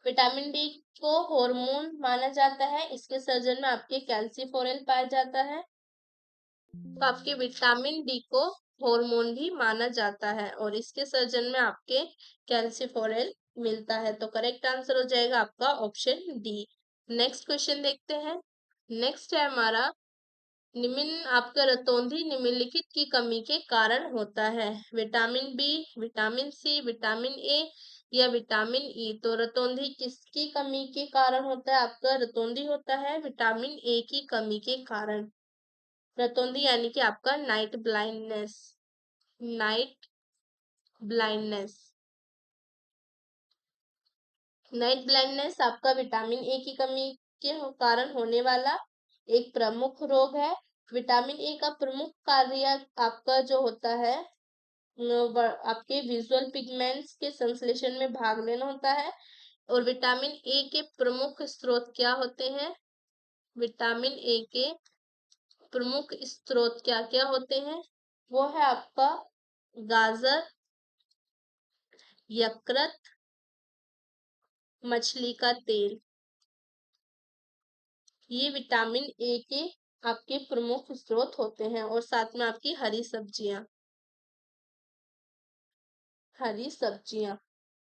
Speaker 1: विटामिन डी को हार्मोन माना जाता है, इसके सर्जन में आपके कैल्सीफोरेल पाया जाता है। तो आपके विटामिन डी को हार्मोन भी माना जाता है और इसके सर्जन में आपके कैल्सीफोरेल मिलता है। तो करेक्ट आंसर हो जाएगा आपका ऑप्शन डी। नेक्स्ट क्वेश्चन देखते हैं। नेक्स्ट है हमारा निम्न आपका रतौंधी निम्नलिखित की कमी के कारण होता है? Vitamin B, vitamin C, vitamin A या विटामिन ई। तो रतौंधी किसकी कमी के कारण होता है? आपका रतौंधी होता है विटामिन ए की कमी के कारण। रतौंधी यानी कि आपका नाइट ब्लाइंडनेस नाइट ब्लाइंडनेस आपका विटामिन ए की कमी के कारण होने वाला एक प्रमुख रोग है। विटामिन ए का प्रमुख कार्य आपका जो होता है आपके विजुअल पिगमेंट्स के संश्लेषण में भाग लेना होता है। और विटामिन ए के प्रमुख स्रोत क्या होते हैं? विटामिन ए के प्रमुख स्रोत क्या क्या होते हैं? वो है आपका गाजर, यकृत, मछली का तेल। ये विटामिन ए के आपके प्रमुख स्रोत होते हैं और साथ में आपकी हरी सब्जियां।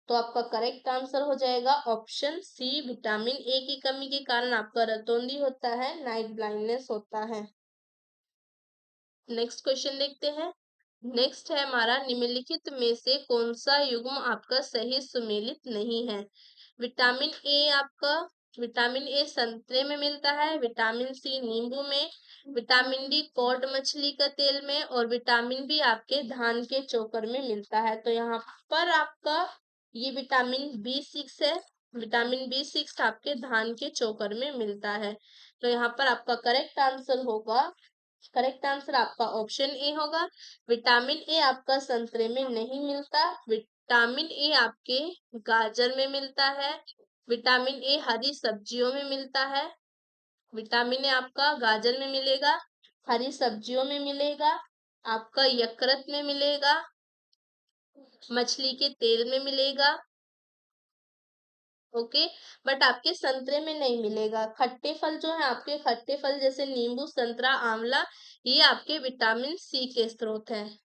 Speaker 1: तो आपका करेक्ट आंसर हो जाएगा ऑप्शन सी। विटामिन ए की कमी के कारण आपका रतौंधी होता है, नाइट ब्लाइंडनेस होता है। नेक्स्ट क्वेश्चन देखते हैं। नेक्स्ट है हमारा निम्नलिखित में से कौन सा युग्म आपका सही सुमेलित नहीं है? विटामिन ए संतरे में मिलता है, विटामिन सी नींबू में, विटामिन डी कॉड मछली का तेल में और विटामिन बी आपके धान के चोकर में मिलता है। तो यहाँ पर आपका ये विटामिन बी6 है। विटामिन बी6 आपके धान के चोकर में मिलता है। तो यहाँ पर आपका करेक्ट आंसर आपका ऑप्शन ए होगा। विटामिन ए आपका संतरे में नहीं मिलता। विटामिन ए आपके गाजर में मिलता है। विटामिन ए हरी सब्जियों में मिलता है। विटामिन ए आपका गाजर में मिलेगा, हरी सब्जियों में मिलेगा, आपका यकृत में मिलेगा, मछली के तेल में मिलेगा, ओके। बट आपके संतरे में नहीं मिलेगा। खट्टे फल जो है आपके खट्टे फल जैसे नींबू, संतरा, आंवला, ये आपके विटामिन सी के स्रोत हैं।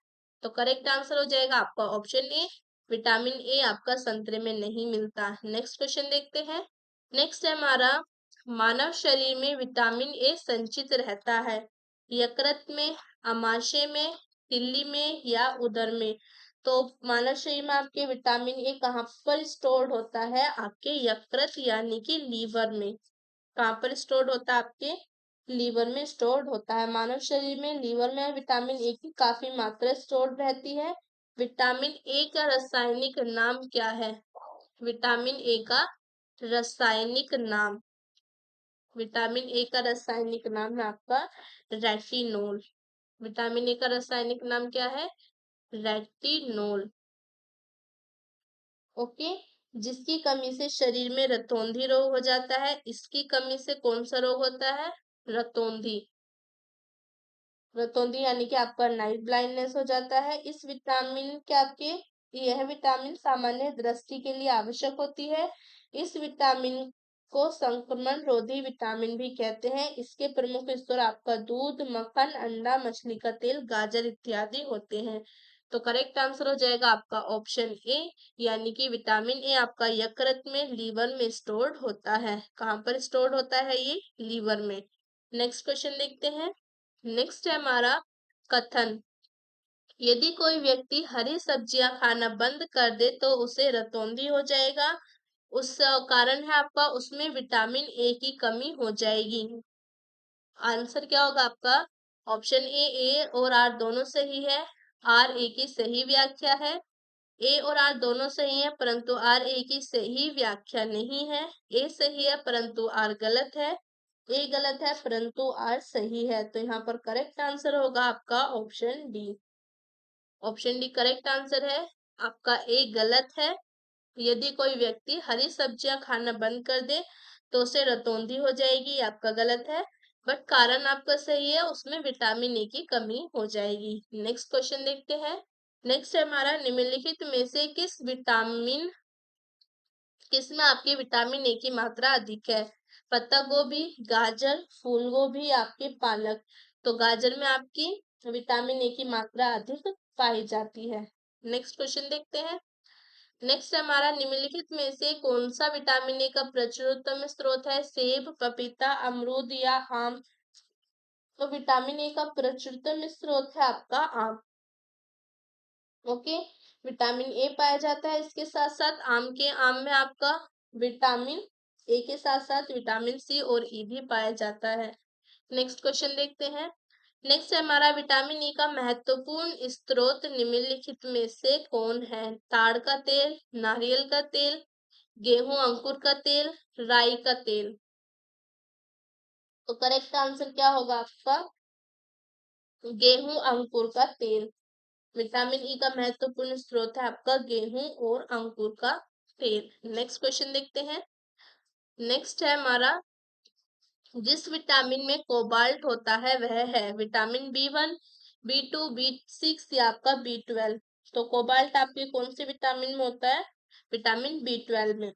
Speaker 1: तो करेक्ट आंसर हो जाएगा आपका ऑप्शन ए। विटामिन ए आपका संतरे में नहीं मिलता। नेक्स्ट क्वेश्चन देखते हैं। नेक्स्ट है हमारा मानव शरीर में विटामिन ए संचित रहता है? यकृत में, आमाशय में, तिल्ली में या उदर में। तो मानव शरीर में आपके विटामिन ए कहाँ पर स्टोर्ड होता है? आपके यकृत यानी कि लीवर में। कहाँ पर स्टोर्ड होता है? आपके लीवर में स्टोर्ड होता है। मानव शरीर में लीवर में विटामिन ए की काफी मात्रा स्टोर्ड रहती है। विटामिन ए का रासायनिक नाम क्या है? विटामिन ए का रासायनिक नाम विटामिन ए का रासायनिक नाम है आपका रेटिनोल। विटामिन ए का रासायनिक नाम क्या है? Retinol, okay. जिसकी कमी से शरीर में रतौंधी रोग हो जाता है, इसकी कमी से कौन सा रोग होता है? रतौंधी। रतौंधी यानी कि आपका नाइट ब्लाइंडनेस हो जाता है। इस विटामिन के आपके यह विटामिन सामान्य दृष्टि के लिए आवश्यक होती है। इस विटामिन इसको संक्रमण रोधी विटामिन भी कहते हैं। इसके प्रमुख स्रोत आपका दूध, मक्खन, अंडा, मछली का तेल, गाजर इत्यादि होते हैं। तो करेक्ट आंसर हो जाएगा आपका ऑप्शन ए, यानी कि विटामिन ए आपका यकृत में, लीवर में स्टोर्ड होता है। कहाँ पर स्टोर्ड होता है ये? लीवर में। नेक्स्ट क्वेश्चन देखते हैं। नेक्स्ट है हमारा कथन। यदि कोई व्यक्ति हरी सब्जियां खाना बंद कर दे तो उसे रतौंधी हो जाएगा। उस कारण है आपका उसमें विटामिन ए की कमी हो जाएगी। आंसर क्या होगा आपका? ऑप्शन ए और आर दोनों सही है। आर ए की सही व्याख्या है। ए और आर दोनों सही है, परंतु आर ए की सही व्याख्या नहीं है। ए सही है परंतु आर गलत है। ए गलत है परंतु आर सही है। तो यहाँ पर करेक्ट आंसर होगा आपका option D. Option D correct answer है। आपका ए गलत है। यदि कोई व्यक्ति हरी सब्जियां खाना बंद कर दे तो उसे रतौंधी हो जाएगी, आपका गलत है। बट कारण आपका सही है, उसमें विटामिन ए की कमी हो जाएगी। नेक्स्ट क्वेश्चन देखते हैं। नेक्स्ट है हमारा निम्नलिखित में से किसमें आपके विटामिन ए की मात्रा अधिक है? पत्ता गोभी, गाजर, फूल गोभी, आपके पालक। तो गाजर में आपकी विटामिन ए की मात्रा अधिक पाई जाती है। नेक्स्ट क्वेश्चन देखते हैं। नेक्स्ट है हमारा निम्नलिखित में से कौन सा विटामिन ए का प्रचुरतम स्रोत है? सेब, पपीता, अमरूद या आम। तो विटामिन ए का प्रचुरतम स्रोत है आपका आम। ओके, विटामिन ए पाया जाता है। इसके साथ साथ आम में आपका विटामिन ए के साथ साथ विटामिन सी और ई भी पाया जाता है। नेक्स्ट क्वेश्चन देखते हैं। नेक्स्ट है हमारा विटामिन ई का महत्वपूर्ण स्रोत निम्नलिखित में से कौन है? ताड़ का तेल, नारियल का तेल, गेहूं अंकुर का तेल, राई का तेल। तो करेक्ट आंसर क्या होगा आपका? गेहूं अंकुर का तेल। विटामिन ई का महत्वपूर्ण स्रोत है आपका गेहूं और अंकुर का तेल। नेक्स्ट क्वेश्चन देखते हैं। नेक्स्ट है हमारा जिस विटामिन में कोबाल्ट होता है वह है विटामिन बी 1, बी 2, बी 6 या आपका बी 12। तो कोबाल्ट आपके कौन से विटामिन में होता है? विटामिन बी 12 में।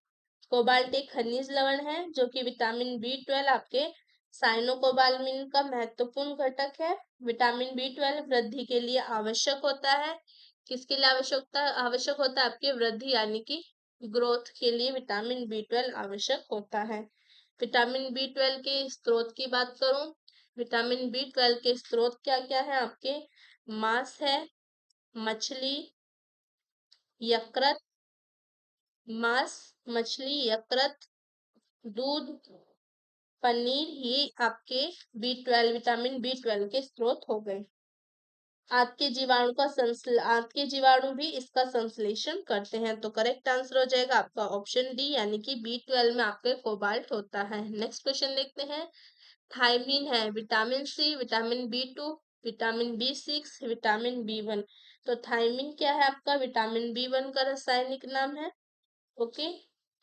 Speaker 1: कोबाल्ट एक खनिज लवण है जो कि विटामिन बी 12 आपके साइनोकोबालामिन का महत्वपूर्ण घटक है। विटामिन बी 12 वृद्धि के लिए आवश्यक होता है। किसके लिए आवश्यक होता है? आपके वृद्धि यानी कि ग्रोथ के लिए विटामिन बी 12 आवश्यक होता है। विटामिन बी 12 के स्रोत की बात करूं, विटामिन बी 12 के स्रोत क्या क्या है आपके? मांस है, मछली, यकृत, मांस, मछली, यकृत, दूध, पनीर, ये आपके विटामिन बी 12 के स्रोत हो गए। आपके जीवाणु भी इसका संश्लेषण करते हैं। तो करेक्ट आंसर हो जाएगा आपका ऑप्शन डी, यानी कि बी 12 में आपके कोबाल्ट होता है। नेक्स्ट क्वेश्चन देखते हैं। थायमीन है vitamin C, vitamin B 2, vitamin B 6, vitamin B 1। तो थायमीन क्या है आपका? विटामिन बी 1 का रासायनिक नाम है। ओके,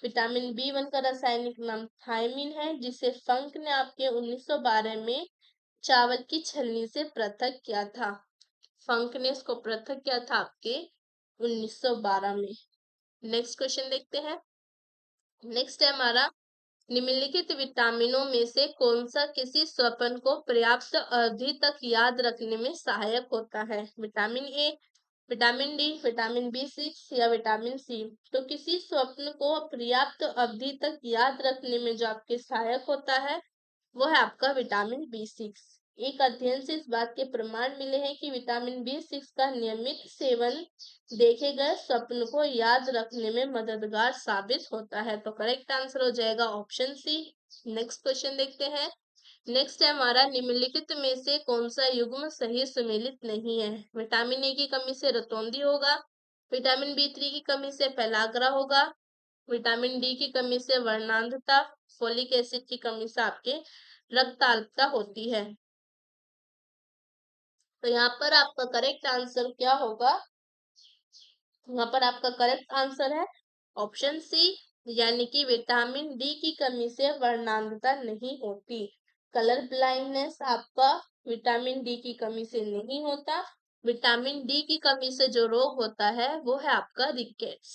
Speaker 1: विटामिन बी 1 का रासायनिक नाम थायमीन है, जिसे फंक ने आपके 1912 में चावल की छलनी से पृथक किया था। फंक ने इसको पृथक किया था आपके 1912 में। नेक्स्ट क्वेश्चन देखते हैं। नेक्स्ट है हमारा निम्नलिखित विटामिनों में से कौन सा किसी स्वप्न को पर्याप्त अवधि तक याद रखने में सहायक होता है? Vitamin A, vitamin D, vitamin B 6 या विटामिन सी। तो किसी स्वप्न को पर्याप्त अवधि तक याद रखने में जो आपके सहायक होता है वो है आपका विटामिन बी 6। एक अध्ययन से इस बात के प्रमाण मिले हैं कि विटामिन बी 6 का नियमित सेवन देखे गए स्वप्न को याद रखने में मददगार साबित होता है। तो करेक्ट आंसर हो जाएगा ऑप्शन सी। नेक्स्ट क्वेश्चन देखते हैं। नेक्स्ट है हमारा निम्नलिखित में से कौन सा युग्म सही सुमेलित नहीं है? विटामिन ए की कमी से रतौंधी होगा, विटामिन बी 3 की कमी से पेलाग्रा होगा, विटामिन डी की कमी से वर्णांधता, फोलिक एसिड की कमी से आपके रक्त अल्पता होती है। तो यहाँ पर आपका करेक्ट आंसर क्या होगा? यहाँ पर आपका करेक्ट आंसर है ऑप्शन सी, यानी कि विटामिन डी की कमी से वर्णांधता नहीं होती। कलर ब्लाइंडनेस आपका विटामिन डी की कमी से नहीं होता। विटामिन डी की कमी से जो रोग होता है वो है आपका रिकेट्स।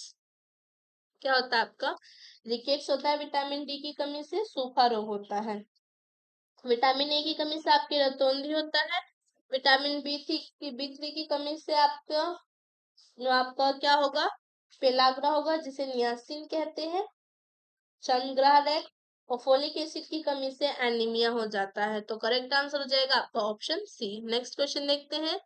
Speaker 1: क्या होता है आपका? रिकेट्स होता है विटामिन डी की कमी से, सूखा रोग होता है। विटामिन ए की कमी से आपके रतौंधी होता है। विटामिन बी थ्री की कमी से आपका आपका क्या होगा? पेलाग्रा होगा, जिसे नियासिन कहते हैं, चंद्रग्रहण। और फोलिक एसिड की कमी से एनीमिया हो जाता है। तो करेक्ट आंसर हो जाएगा आपका ऑप्शन सी। नेक्स्ट क्वेश्चन देखते हैं।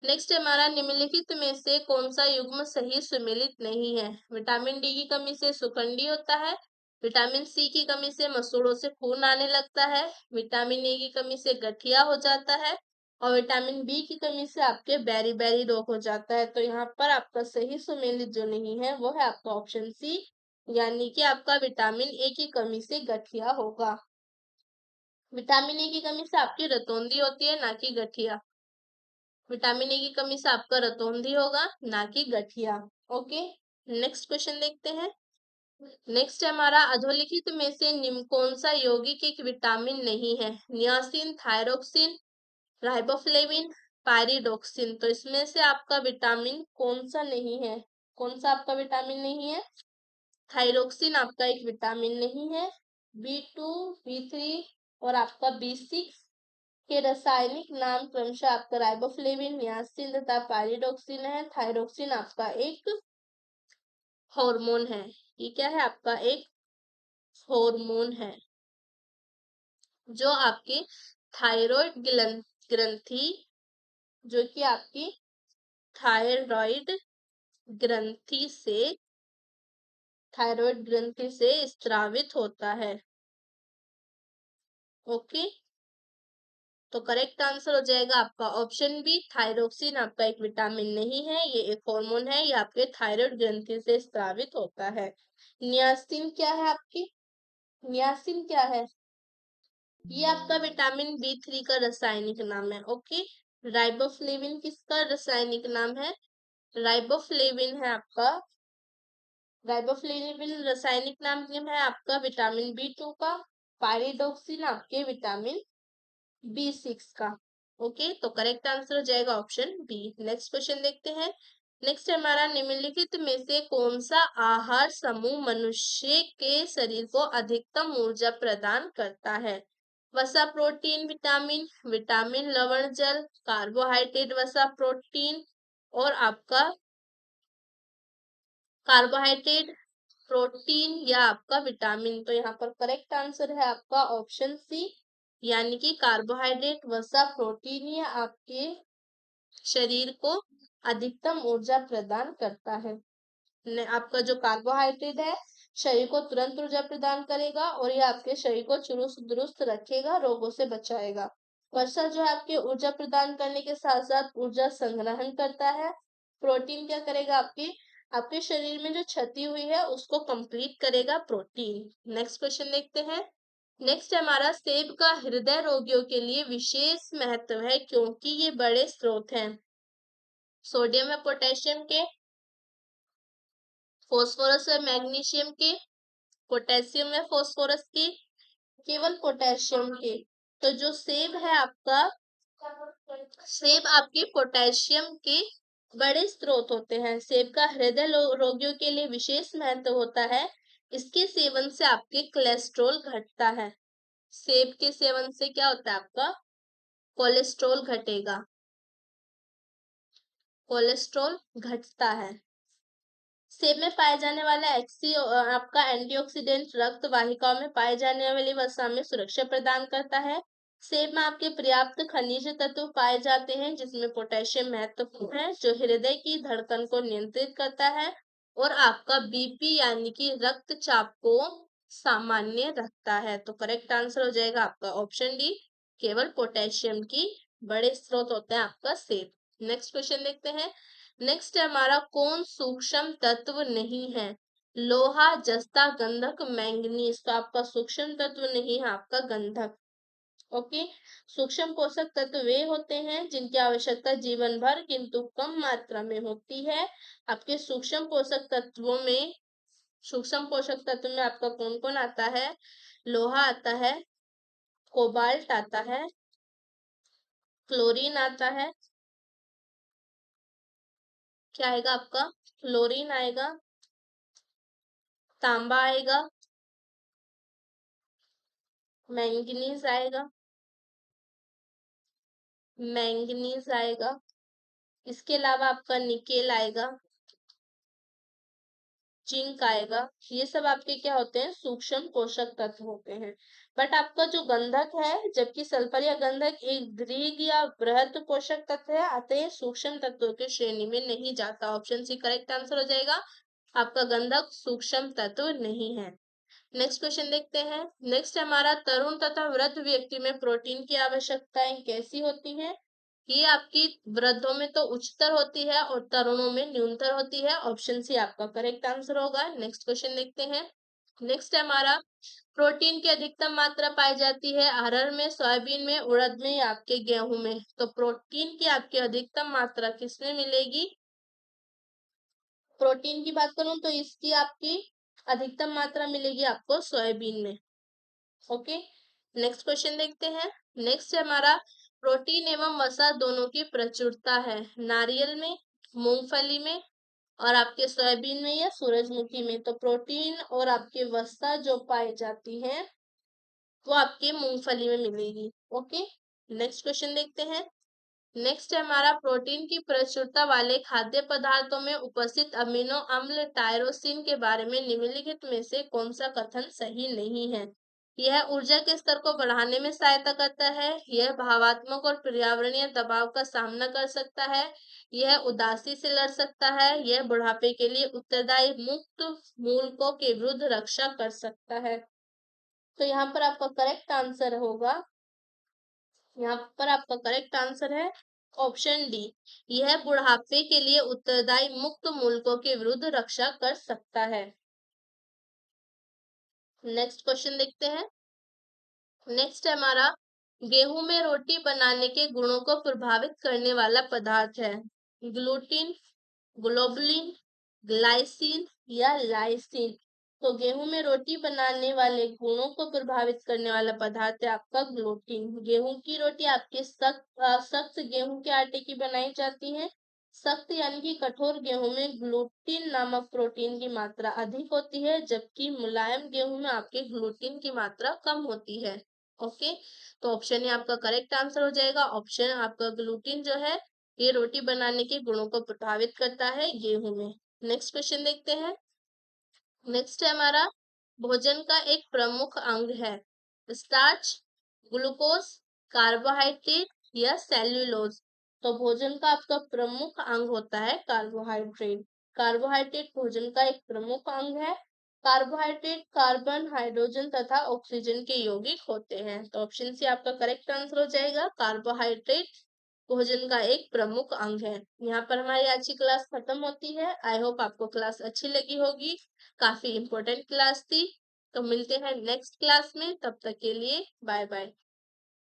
Speaker 1: नेक्स्ट हमारा, निम्नलिखित में से कौन सा युग्म सही सुमेलित नहीं है? विटामिन डी की कमी से सुखंडी होता है। विटामिन सी की कमी से मसूड़ों से खून आने लगता है। विटामिन ए की कमी से गठिया हो जाता है। और विटामिन बी की कमी से आपके बेरी बेरी रोग हो जाता है। तो यहाँ पर आपका सही सुमेलित जो नहीं है वो है आपका ऑप्शन सी, यानी कि आपका विटामिन ए की कमी से गठिया होगा। विटामिन ए की कमी से आपकी रतौंधी होती है, ना कि गठिया। विटामिन ए की कमी से आपका रतौंधी होगा, ना कि गठिया। ओके, नेक्स्ट क्वेश्चन देखते हैं। नेक्स्ट है हमारा, अधोलिखित में से निम्न कौन सा यौगिक एक विटामिन नहीं है? Niacin, thyroxine, riboflavin, pyridoxine. तो इसमें से आपका विटामिन कौन सा नहीं है? कौन सा आपका विटामिन नहीं है? थायरोक्सिन आपका एक विटामिन नहीं है। B2, B3 और आपका B6 के रासायनिक नाम क्रमशः आपका राइबोफ्लेविन, नियासिन तथा पायरिडोक्सिन है। थायरोक्सिन आपका एक हार्मोन है। ये क्या है? आपका एक हार्मोन है जो आपके थायराइड ग्रंथि, जो कि आपकी थायराइड ग्रंथि से स्त्रावित होता है। ओके, तो करेक्ट आंसर हो जाएगा आपका ऑप्शन बी, थायरोक्सिन आपका एक विटामिन नहीं है, ये एक हार्मोन है, ये आपके थायराइड ग्रंथि से स्रावित होता है। नियासिन क्या है आपकी? नियासिन क्या है? ये आपका विटामिन B3 का रासायनिक नाम है। ओके, राइबोफ्लेविन किसका रासायनिक नाम है? राइबोफ्लेविन है आपका, राइबोफ्लेविन रासायनिक नाम है आपका विटामिन B2 का। पायरिडोक्सिन आपके विटामिन B6 का। ओके, तो करेक्ट आंसर हो जाएगा ऑप्शन बी। नेक्स्ट क्वेश्चन देखते हैं। नेक्स्ट हमारा, निम्नलिखित में से कौन सा आहार समूह मनुष्य के शरीर को अधिकतम ऊर्जा प्रदान करता है? वसा, प्रोटीन, विटामिन, विटामिन लवण जल, कार्बोहाइड्रेट वसा प्रोटीन और आपका कार्बोहाइड्रेट प्रोटीन या आपका विटामिन। तो यहाँ पर करेक्ट आंसर है आपका ऑप्शन सी, यानी कि कार्बोहाइड्रेट वसा प्रोटीन ही आपके शरीर को अधिकतम ऊर्जा प्रदान करता है। आपका जो कार्बोहाइड्रेट है शरीर को तुरंत ऊर्जा प्रदान करेगा और ये आपके शरीर को चुरुस्त दुरुस्त रखेगा, रोगों से बचाएगा। वसा जो है आपके ऊर्जा प्रदान करने के साथ साथ ऊर्जा संग्रहण करता है। प्रोटीन क्या करेगा? आपके शरीर में जो क्षति हुई है उसको कंप्लीट करेगा प्रोटीन। नेक्स्ट क्वेश्चन देखते हैं। नेक्स्ट हमारा, सेब का हृदय रोगियों के लिए विशेष महत्व है क्योंकि ये बड़े स्रोत हैं सोडियम व पोटेशियम के, फॉस्फोरस व मैग्नीशियम के, पोटेशियम व फॉस्फोरस के, केवल पोटेशियम के। तो जो सेब है आपका, सेब आपके पोटेशियम के बड़े स्रोत होते हैं। सेब का हृदय रोगियों के लिए विशेष महत्व होता है। इसके सेवन से आपके कोलेस्ट्रॉल घटता है। सेब के सेवन से क्या होता है? आपका कोलेस्ट्रॉल घटेगा, कोलेस्ट्रॉल घटता है। सेब में पाए जाने वाला आपका एंटीऑक्सीडेंट रक्त वाहिकाओं में पाए जाने वाली वसा में सुरक्षा प्रदान करता है। सेब में आपके पर्याप्त खनिज तत्व पाए जाते हैं जिसमें पोटेशियम महत्वपूर्ण है जो हृदय की धड़कन को नियंत्रित करता है और आपका बीपी यानी कि रक्तचाप को सामान्य रखता है। तो करेक्ट आंसर हो जाएगा आपका ऑप्शन डी, केवल पोटेशियम की बड़े स्रोत होते हैं आपका सेब। नेक्स्ट क्वेश्चन देखते हैं। नेक्स्ट हमारा, कौन सूक्ष्म तत्व नहीं है? लोहा, जस्ता, गंधक, मैंगनीज। तो आपका सूक्ष्म तत्व नहीं है आपका गंधक। ओके, सूक्ष्म पोषक तत्व वे होते हैं जिनकी आवश्यकता जीवन भर किंतु कम मात्रा में होती है। आपके सूक्ष्म पोषक तत्वों में, सूक्ष्म पोषक तत्व में आपका कौन कौन आता है? लोहा आता है, कोबाल्ट आता है, क्लोरीन आता है, क्या आएगा आपका? क्लोरीन आएगा, तांबा आएगा, मैंगनीज आएगा, मैंगनीज आएगा, इसके अलावा आपका निकेल आएगा, जिंक आएगा। ये सब आपके क्या होते हैं, सूक्ष्म पोषक तत्व होते हैं। बट आपका जो गंधक है, जबकि सल्फर या गंधक एक दृढ़ या बृहद पोषक तत्व है, अतः ये सूक्ष्म तत्वों की श्रेणी में नहीं जाता। ऑप्शन सी करेक्ट आंसर हो जाएगा। आपका गंधक सूक्ष्म तत्व नहीं है। नेक्स्ट क्वेश्चन देखते हैं। नेक्स्ट हमारा, तरुण तथा वृद्ध व्यक्ति में प्रोटीन की आवश्यकताएं कैसी होती हैं? ये आपकी वृद्धों में तो उच्चतर होती है और तरुणों में न्यूनतर होती है। ऑप्शन सी आपका करेक्ट आंसर होगा। नेक्स्ट क्वेश्चन देखते हैं। नेक्स्ट हमारा, प्रोटीन की अधिकतम मात्रा पाई जाती है अरहर में, सोयाबीन में, उड़द में या आपके गेहूं में? तो प्रोटीन की आपकी अधिकतम मात्रा किसमें मिलेगी? प्रोटीन की बात करूं तो इसकी आपकी अधिकतम मात्रा मिलेगी आपको सोयाबीन में। ओके, नेक्स्ट क्वेश्चन देखते हैं। नेक्स्ट हमारा, प्रोटीन एवं वसा दोनों की प्रचुरता है नारियल में, मूंगफली में और आपके सोयाबीन में या सूरजमुखी में? तो प्रोटीन और आपके वसा जो पाई जाती है वो आपके मूंगफली में मिलेगी। ओके, नेक्स्ट क्वेश्चन देखते हैं। नेक्स्ट है हमारा, प्रोटीन की प्रचुरता वाले खाद्य पदार्थों में उपस्थित अमीनो अम्ल टायरोसिन के बारे में निम्नलिखित में से कौन सा कथन सही नहीं है? यह ऊर्जा के स्तर को बढ़ाने में सहायता करता है, यह भावात्मक और पर्यावरणीय दबाव का सामना कर सकता है, यह उदासी से लड़ सकता है, यह बुढ़ापे के लिए उत्तरदायी मुक्त मूलकों के विरुद्ध रक्षा कर सकता है। तो यहाँ पर आपका करेक्ट आंसर होगा, यहाँ पर आपका करेक्ट आंसर है ऑप्शन डी, यह बुढ़ापे के लिए उत्तरदायी मुक्त मूलकों के विरुद्ध रक्षा कर सकता है। नेक्स्ट क्वेश्चन देखते हैं। नेक्स्ट हमारा, गेहूं में रोटी बनाने के गुणों को प्रभावित करने वाला पदार्थ है ग्लूटीन, ग्लोबुलिन, ग्लाइसिन या लाइसिन? तो गेहूं में रोटी बनाने वाले गुणों को प्रभावित करने वाला पदार्थ है आपका ग्लूटीन। गेहूं की रोटी आपके सख्त गेहूं के आटे की बनाई जाती है। सख्त यानी कि कठोर गेहूं में ग्लूटीन नामक प्रोटीन की मात्रा अधिक होती है, जबकि मुलायम गेहूं में आपके ग्लूटीन की मात्रा कम होती है। ओके, तो ऑप्शन ए आपका करेक्ट आंसर हो जाएगा। ऑप्शन आपका ग्लूटीन जो है ये रोटी बनाने के गुणों को प्रभावित करता है गेहूं में। नेक्स्ट क्वेश्चन देखते हैं। नेक्स्ट है हमारा, भोजन का एक प्रमुख अंग है स्टार्च, ग्लूकोज, कार्बोहाइड्रेट या सेल्यूलोज? तो भोजन का आपका प्रमुख अंग होता है कार्बोहाइड्रेट। कार्बोहाइड्रेट भोजन का एक प्रमुख अंग है। कार्बोहाइड्रेट कार्बन, हाइड्रोजन तथा ऑक्सीजन के यौगिक होते हैं। तो ऑप्शन सी आपका करेक्ट आंसर हो जाएगा, कार्बोहाइड्रेट भोजन का एक प्रमुख अंग है। यहाँ पर हमारी आज की क्लास खत्म होती है। आई होप आपको क्लास अच्छी लगी होगी, काफी इंपॉर्टेंट क्लास थी। तो मिलते हैं नेक्स्ट क्लास में, तब तक के लिए बाय बाय।